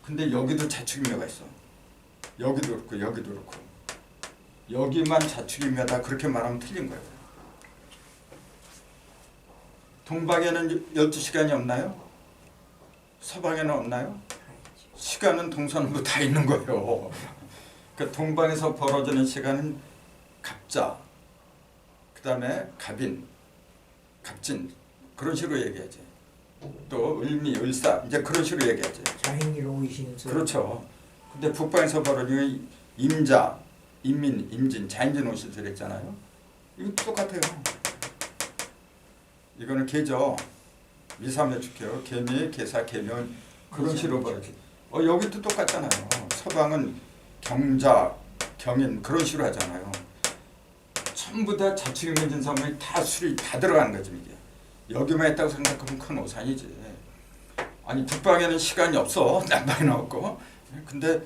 근데 여기도 자축인묘가 있어. 여기도 그렇고 여기도 그렇고. 여기만 자축인묘다 그렇게 말하면 틀린 거예요. 동방에는 12시간이 없나요? 서방에는 없나요? 시간은 동서남북 다 있는 거예요. 그러니까 동방에서 벌어지는 시간은 갑자, 그 다음에 갑인, 갑진 그런 식으로 얘기하지. 또 을미, 을사 이제 그런 식으로 얘기하지. 자행일 오이신수. 그렇죠. 근데 북방에서 벌어지는 임자, 임민, 임진, 자인진 오실수 했잖아요. 이거 똑같아요. 이거는 개죠. 미사매축해요. 개미, 개사, 개면 그런 식으로 벌어지. 여기도 똑같잖아요. 서방은 경자, 경인 그런 식으로 하잖아요. 전부 다 자축인묘 진사문이 다 술이 다 들어가는 거지 이게. 여기만 했다고 생각하면 큰 오산이지. 아니 북방에는 시간이 없어. 남방에는 없고. 근데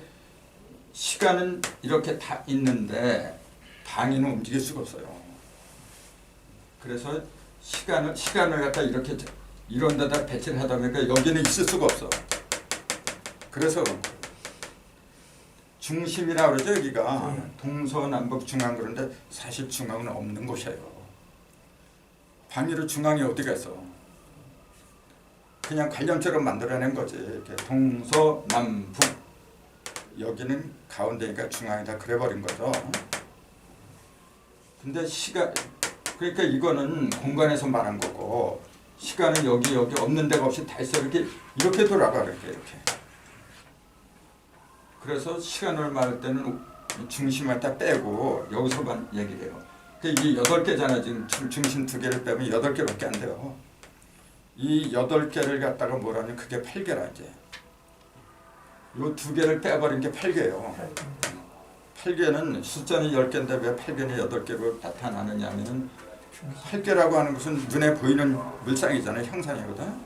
시간은 이렇게 다 있는데 방에는 움직일 수가 없어요. 그래서 시간을 갖다 이렇게 이런 데다 배치를 하다 보니까 여기는 있을 수가 없어. 그래서 중심이라 그러죠. 여기가 동서남북 중앙 그런데 사실 중앙은 없는 곳이에요. 방위로 중앙이 어디 갔어? 그냥 관념처럼 만들어낸 거지. 이렇게 동서남북 여기는 가운데니까 중앙이다 그래버린 거죠. 근데 그러니까 이거는 공간에서 말한 거고 시간은 여기 없는 데가 없이 다 있어. 이렇게 돌아가 이렇게. 그래서 시간을 말할 때는 중심을 다 빼고 여기서만 얘기를 해요. 그러니까 이게 8개잖아. 지금 중심 2개를 빼면 8개밖에 안 돼요. 이 8개를 갖다가 뭐라면 그게 8개라 이제. 요 2개를 빼버린 게 8개예요. 8개는 숫자는 10개인데 왜 8개는 8개로 나타나느냐 하면은 8개라고 하는 것은 눈에 보이는 물상이잖아요. 형상이거든.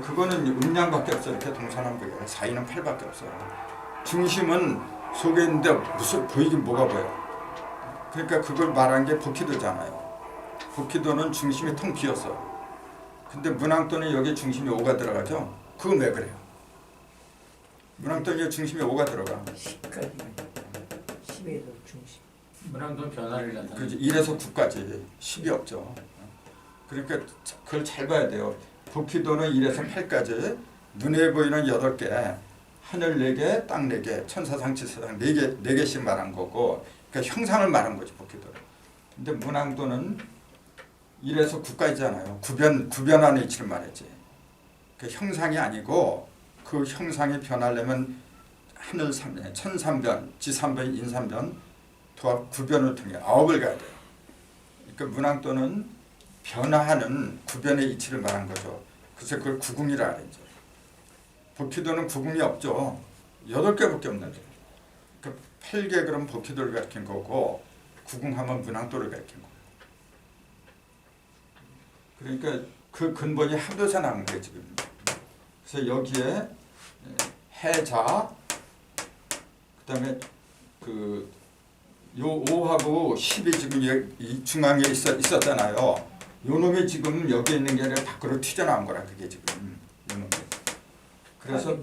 그거는 음량밖에 없어. 이렇게 동서남북에 사이는 8밖에 없어요. 중심은 속에 있는데 무슨 보이긴 뭐가 보여. 그러니까 그걸 말한 게 복희도잖아요. 복희도는 중심이 텅 비었어. 근데 문왕도는 여기 중심이 5가 들어가죠. 그건 왜 그래요? 문왕도는 중심이 5가 들어가. 10까지 10에도 중심. 문항도는 변화를 나타내. 그렇지. 1에서 9까지 10이 없죠. 그러니까 그걸 잘 봐야 돼요. 복희도는 1에서 8까지 눈에 보이는 8개, 하늘 4개, 땅 4개, 천사상치사상 4개씩 말한 거고, 그러니까 형상을 말한 거지 복희도는. 근데 문항도는 1에서 9까지잖아요. 구변하는 위치를 말했지. 그 형상이 아니고 그 형상이 변하려면 하늘 3변, 천 3변, 지 3변, 인 3변 도합 9변을 통해 9을 가야 돼요. 그러니까 문항도는 변화하는 구변의 이치를 말한 거죠. 그래서 그걸 구궁이라 그러죠. 복희도는 구궁이 없죠. 8개밖에 없는데. 그러니까 8개 그럼 복희도를 가리킨 거고 구궁하면 문항도를 가리킨 거고. 그러니까 그 근본이 합도에서 나온 거예요 지금. 그래서 여기에 해자, 그다음에 요 5하고 10이 지금 이 중앙에 있었잖아요. 요 놈이 지금 여기 있는 게 아니라 밖으로 튀어나온 거라 그게 지금. 요 놈이. 그래서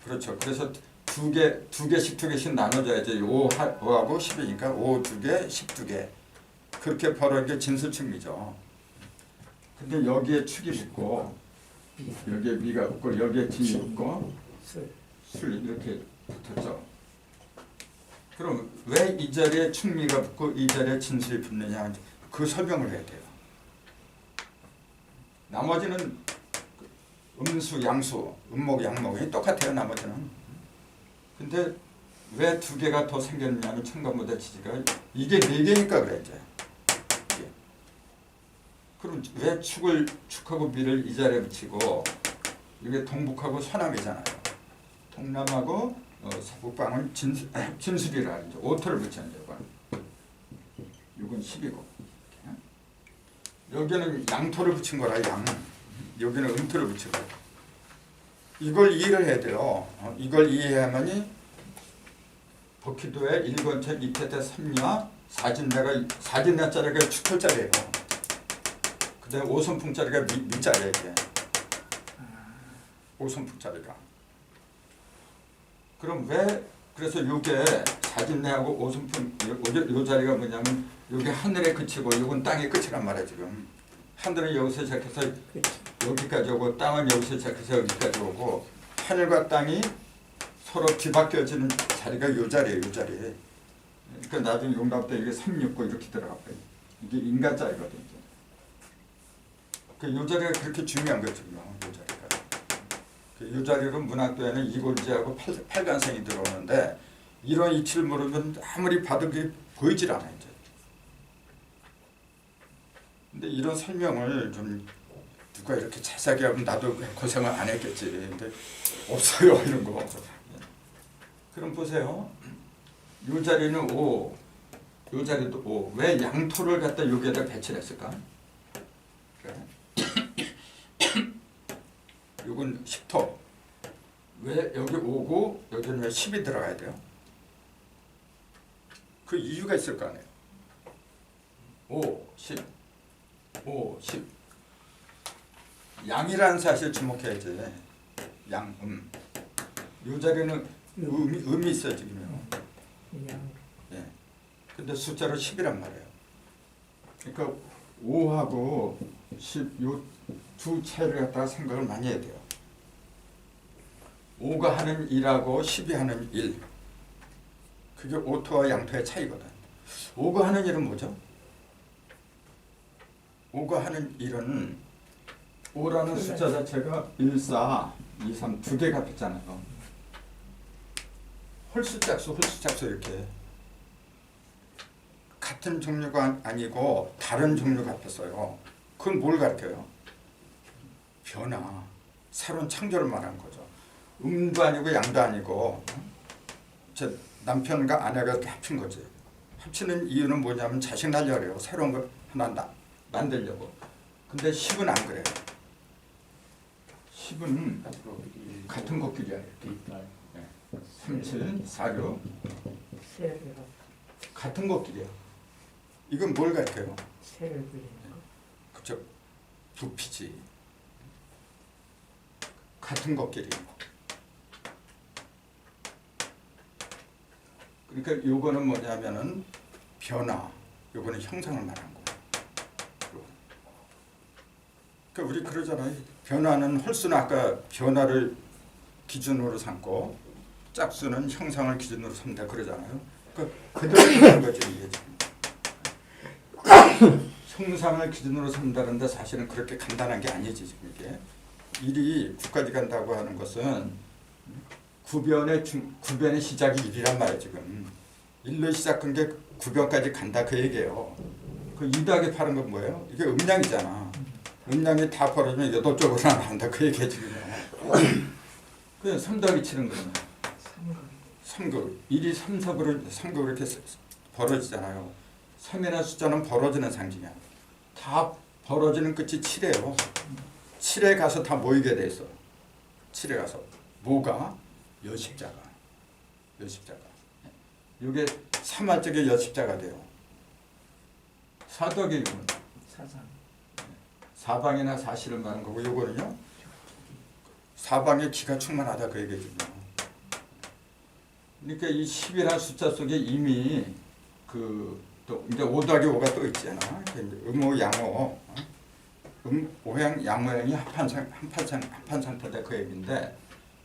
그렇죠. 그래서 두 개씩 나눠줘야지. 5하고 10이니까 5 2개, 10 2개. 그렇게 벌어진 게 진술축미죠. 근데 여기에 축이 붙고 여기에 미가 붙고 여기에 진이 붙고 술 이렇게 붙었죠. 그럼 왜 이 자리에 축미가 붙고 이 자리에 진술이 붙느냐 그 설명을 해야 돼요. 나머지는 음수, 양수, 음목, 양목이 똑같아요. 나머지는. 근데 왜 2개가 더 생겼냐면 천간보다 지지가 이게 4개니까 그래 이제. 그럼 왜 축하고 미를 이 자리에 붙이고 이게 동북하고 서남이잖아요. 동남하고 서북방은 진술이라 하죠. 오토를 붙였는데 이건 10이고 여기는 양토를 붙인 거라 양. 여기는 음토를 붙이고 이걸 이해를 해야 돼요. 이걸 이해하면이 복희도의 1권책 2태태 3야 사진내자리가 축토자리예요. 근데 5선풍짜리가 밑자리야 이게. 5선풍짜리가. 그럼 왜 그래서 요게 사진내하고 5선풍 요 자리가 뭐냐면 요게 하늘에 그치고 요건 땅에 끝이란 말이야 지금. 하늘은 여기서 시작해서 여기까지 오고 땅은 여기서 시작해서 여기까지 오고 하늘과 땅이 서로 뒤바뀌어지는 자리가 요 자리예요. 요 자리. 그러니까 나중에 용납 때 이게 369 이렇게 들어가고요. 이게 인간 자리거든요. 요 자리가 그렇게 중요한 거거든요. 요 자리가. 요 자리로 문학도에는 이골지하고 팔간생이 들어오는데 이런 이치를 모르면 아무리 봐도 그게 보이질 않아요. 이제. 근데 이런 설명을 좀 누가 이렇게 자세하게 하면 나도 고생을 안 했겠지. 근데 없어요 이런 거. 그럼 보세요. 이 자리는 5, 이 자리도 5. 왜 양토를 갖다 여기에다 배치를 했을까? 그래. 이건 10토. 왜 여기 5고 여기는 왜 10이 들어가야 돼요? 그 이유가 있을 거 아니에요. 5, 10, 5, 10. 양이라는 사실 주목해야지. 양, 이 자리는 음이 있어요 지금요. 그냥 예. 근데 숫자로 10이란 말이에요. 그러니까 5하고 10, 요 두 차이를 갖다가 생각을 많이 해야 돼요. 5가 하는 1하고 10이 하는 1. 그게 오토와 양토의 차이거든. 5가 하는 1은 뭐죠? 5가 하는 1은 5라는 숫자 자체가 1, 4, 2, 3 두 개가 있잖아요. 홀수짝수 이렇게 같은 종류가 아니고 다른 종류가 같았어요. 그건 뭘 가르쳐요? 변화, 새로운 창조를 말하는 거죠. 음도 아니고 양도 아니고 제 남편과 아내가 합친 거지. 합치는 이유는 뭐냐면 자식 낳으려고 그래요. 새로운 걸 하나 만들려고. 근데 10은 안 그래요. 10은 같은 것끼리야. 이렇게. 37, 46 새를 같은 것끼리야. 이건 뭘 가르쳐요? 새를 그리는 거. 그쵸? 부피지. 같은 것끼리. 그러니까 요거는 뭐냐면은 변화, 요거는 형상을 말하는 거예요. 그러니까 우리 그러잖아요. 변화는 홀수는 아까 변화를 기준으로 삼고 짝수는 형상을 기준으로 삼다 그러잖아요. 그러니까 그대로 하는 거죠 이게 지금. 형상을 기준으로 삼다는데 사실은 그렇게 간단한 게 아니지 지금 이게. 일이 9까지 간다고 하는 것은 구변의 시작이 1이란 말이에요 지금. 1로 시작한 게 9변까지 간다 그 얘기예요. 그 2 더하기 8은 건 뭐예요? 이게 음량이잖아. 음량이 다 벌어지면 8쪽으로 나간다 그 얘기예요 지금. 그냥 3 더하기 7은 그러면 3급. 1이 3, 3급으로 이렇게 벌어지잖아요. 3이라는 숫자는 벌어지는 상징이야. 다 벌어지는 끝이 7이에요. 7에 가서 다 모이게 돼 있어. 7에 가서. 뭐가? 여십자가. 이게 3화쪽에 여십자가 돼요. 사덕의 6은 사상. 사방이나 사실을 말하는 거고 요거는요. 사방에 기가 충만하다 그 얘기죠. 그러니까 이 10이라는 숫자 속에 이미 또 이제 5 더하기 5가 또 있잖아. 음오 양오. 오행 양오행이 합한 상태다 그 얘기인데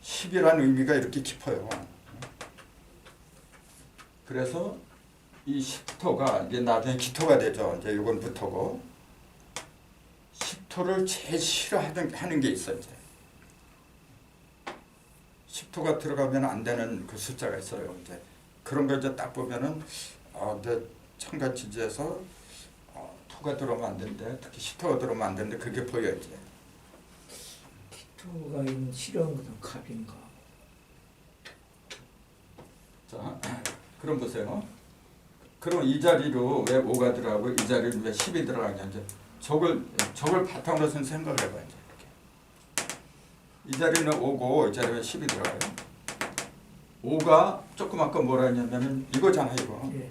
10이라는 의미가 이렇게 깊어요. 그래서 이 10토가 이제 나중에 기토가 되죠. 이제 이건 부토고 10토를 제일 싫어하는 게 있어 이제. 10토가 들어가면 안 되는 그 숫자가 있어요. 이제 그런 거 이제 딱 보면은 내 천간지지에서 토가 들어오면 안 되는데 특히 10토가 들어오면 안 되는데 그게 보여 이제. 기토가 있는 싫어하는 것은 갑인가. 자, 그럼 보세요. 그럼 이 자리로 왜 5가 들어가고 이 자리로 왜 10이 들어가냐 이제 저걸 바탕으로 해서 생각을 해봐 이제 이렇게. 이 자리는 5고 이 자리에 10이 들어가요. 5가 조금 아까 뭐라 했냐면은 이거잖아 이거. 예.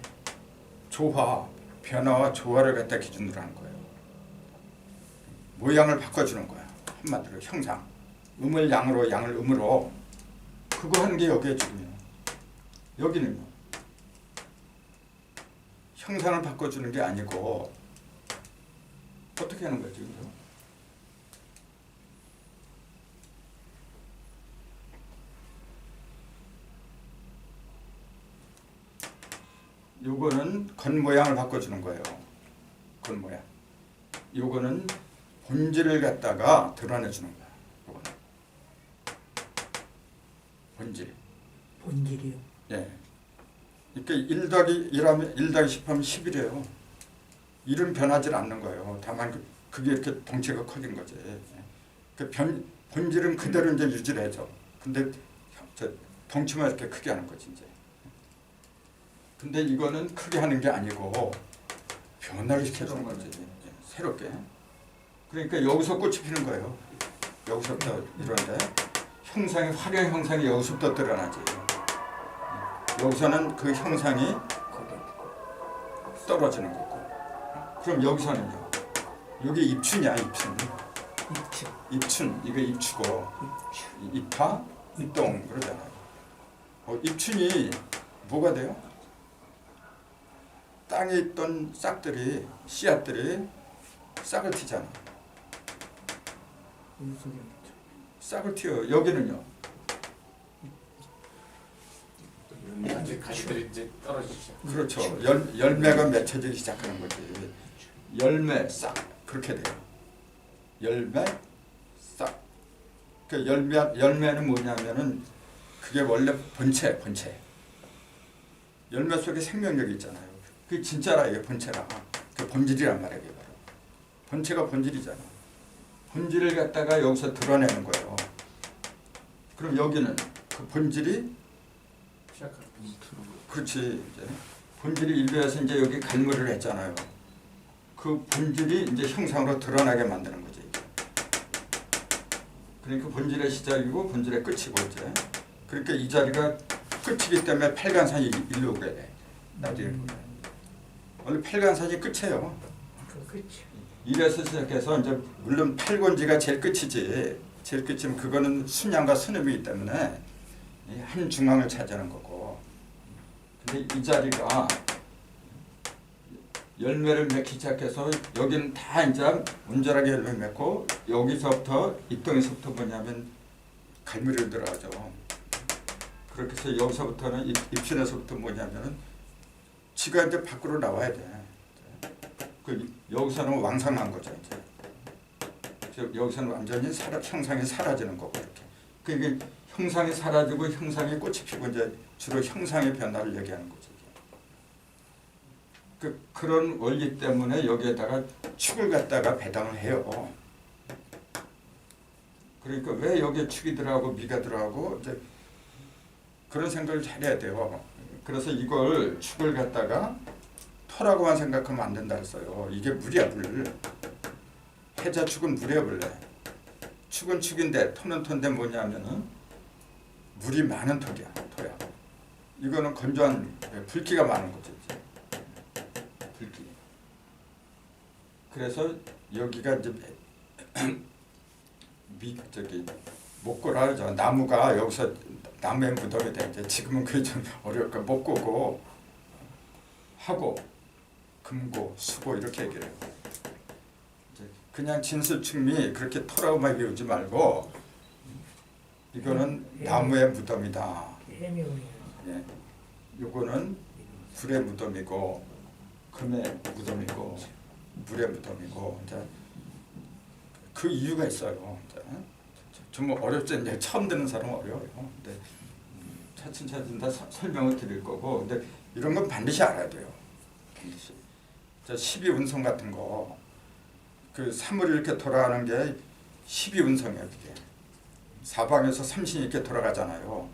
조화, 변화와 조화를 갖다 기준으로 하는 거예요. 모양을 바꿔주는 거야. 한마디로 형상. 음을 양으로 양을 음으로 그거 하는 게 여기에 지금요. 여기는요. 형상을 바꿔주는 게 아니고 어떻게 하는 거야 지금? 요거는 겉모양을 바꿔주는 거예요. 겉모양. 요거는 본질을 갖다가 드러내주는 거야. 요거는. 본질. 본질이요. 예. 그러니까 1 더하기 1하면 1 더하기 10 하면 10이래요. 일은 변하지 않는 거예요. 다만 그게 이렇게 덩치가 커진 거지. 그 본질은 그대로 이제 유지를 해줘. 근데 덩치만 이렇게 크게 하는 거지 이제. 근데 이거는 크게 하는 게 아니고 변화를 시켜주는 거지. 새롭게. 그러니까 여기서 꽃이 피는 거예요. 여기서부터 이런데 형상이 화려한 형상이 여기서부터 드러나지. 여기서는 그 형상이 떨어지는 거고. 그럼 여기서는요. 여기 입춘이야 입춘. 입춘 이거 입추고 입하 입동 그러잖아요. 입춘이 뭐가 돼요? 땅에 있던 싹들이 씨앗들이 싹을 틔잖아. 싹을 틔어. 여기는요. 이제 가시들이 이제 떨어지죠. 그렇죠. 열매가 맺혀지기 시작하는 거지. 열매 싹 그렇게 돼요. 열매 싹. 그 열매는 뭐냐면은 그게 원래 본체. 열매 속에 생명력이 있잖아요. 그게 진짜라 이게 본체라. 그 본질이란 말이에요. 바로. 본체가 본질이잖아. 본질을 갖다가 여기서 드러내는 거예요. 그럼 여기는 그 본질이 그렇지. 이제 본질이 인류에서 이제 여기 갈무리를 했잖아요. 그 본질이 이제 형상으로 드러나게 만드는 거지. 그러니까 본질의 시작이고 본질의 끝이고 이제. 그러니까 이 자리가 끝이기 때문에 팔간산이 일로 오게 돼. 나중에 원래 팔간산이 끝이에요. 이래서 시작해서 이제 물론 팔곤지가 제일 끝이지. 제일 끝이면 그거는 순양과 순음이기 때문에 한 중앙을 차지하는 거고. 근데 이 자리가 열매를 맺기 시작해서 여기는 다 이제 온전하게 열매 맺고 여기서부터 입동에서부터 뭐냐면 갈무리로 들어가죠. 그렇게 해서 여기서부터는 입춘에서부터 뭐냐면은 지가 이제 밖으로 나와야 돼. 여기서는 왕성한 거죠. 이제 여기서는 완전히 형상이 사라지는 거고 이렇게. 그러니까 형상이 사라지고 형상이 꽃이 피고 이제 주로 형상의 변화를 얘기하는 거죠. 그런 원리 때문에 여기에다가 축을 갖다가 배당을 해요. 그러니까 왜 여기에 축이 들어가고 미가 들어가고 이제 그런 생각을 잘해야 돼요. 그래서 이걸 축을 갖다가 터라고만 생각하면 안 된다 했어요. 이게 물이야 물. 해자축은 물이야 원래. 축은 축인데 터는 터인데 뭐냐면은 물이 많은 토야. 이거는 건조한 불기가 많은 거죠. 불기. 그래서 여기가 이제 목고라 하죠. 나무가 여기서 나무에 묻어야 되는데 지금은 그게 좀 어려울까. 목고고 하고 금고 수고 이렇게 얘기를 해요. 그냥 진술충미 그렇게 토라고만 외우지 말고 이거는 나무의 무덤이다. 예. 요거는 불의 무덤이고 금의 무덤이고 물의 무덤이고 이제 그 이유가 있어요. 좀 어렵죠. 이제 처음 듣는 사람은 어려워요. 근데 차츰 다 설명을 드릴 거고 근데 이런 건 반드시 알아야 돼요. 반드시. 12운성 같은 거 그 사물이 이렇게 돌아가는 게 12운성이에요. 그게 사방에서 삼신이 이렇게 돌아가잖아요.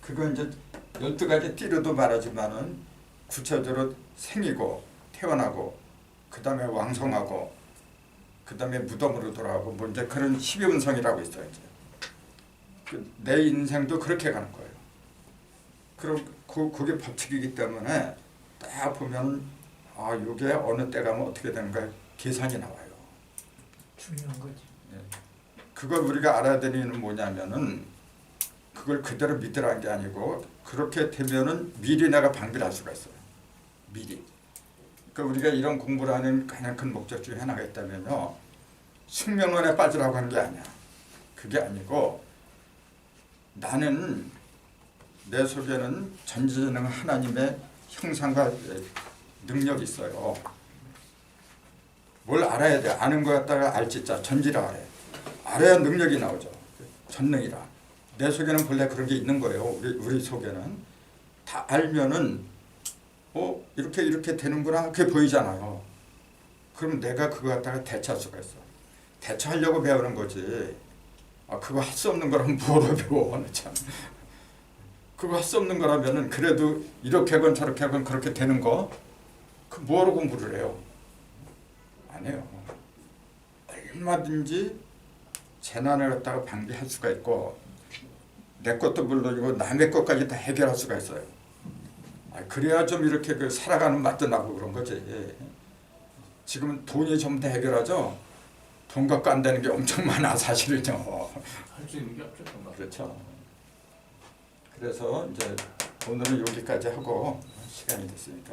그건 이제 12가지 띠로도 말하지만은 구체적으로 생이고 태어나고 그 다음에 왕성하고 그 다음에 무덤으로 돌아가고 뭐 이제 그런 12운성이라고 있어요. 이제 내 인생도 그렇게 가는 거예요. 그럼 그게 법칙이기 때문에 딱 보면 아 이게 어느 때 가면 어떻게 되는가 계산이 나와요. 중요한 거지. 그걸 우리가 알아야 되는 이유는 뭐냐면은 그걸 그대로 믿으라는 게 아니고 그렇게 되면은 미리 내가 방비를 할 수가 있어요. 미리. 그러니까 우리가 이런 공부를 하는 가장 큰 목적 중에 하나가 있다면요. 숙명론에 빠지라고 하는 게 아니야. 그게 아니고 나는 내 속에는 전지전능 하나님의 형상과 능력이 있어요. 뭘 알아야 돼. 아는 거 갖다가 알지자 전지라 그래. 알아야 능력이 나오죠. 전능이라. 내 속에는 본래 그런 게 있는 거예요. 우리 속에는. 다 알면은 이렇게 되는구나. 그게 보이잖아요. 그럼 내가 그거 갖다가 대처할 수가 있어. 대처하려고 배우는 거지. 그거 할 수 없는 거라면 뭐로 배워? 참. 그거 할 수 없는 거라면은 그래도 이렇게 하건 저렇게 하건 그렇게 되는 거, 그 뭐로 공부를 해요? 안 해요. 얼마든지 재난을 갖다가 방지할 수가 있고 내 것도 물론이고 남의 것까지 다 해결할 수가 있어요. 그래야 좀 이렇게 그 살아가는 맛도 나고 그런 거지. 지금은 돈이 전부 다 해결하죠. 돈 갖고 안 되는 게 엄청 많아 사실은요. 할 수 있는 게 없죠. 정말. 그렇죠. 그래서 이제 오늘은 여기까지 하고 시간이 됐으니까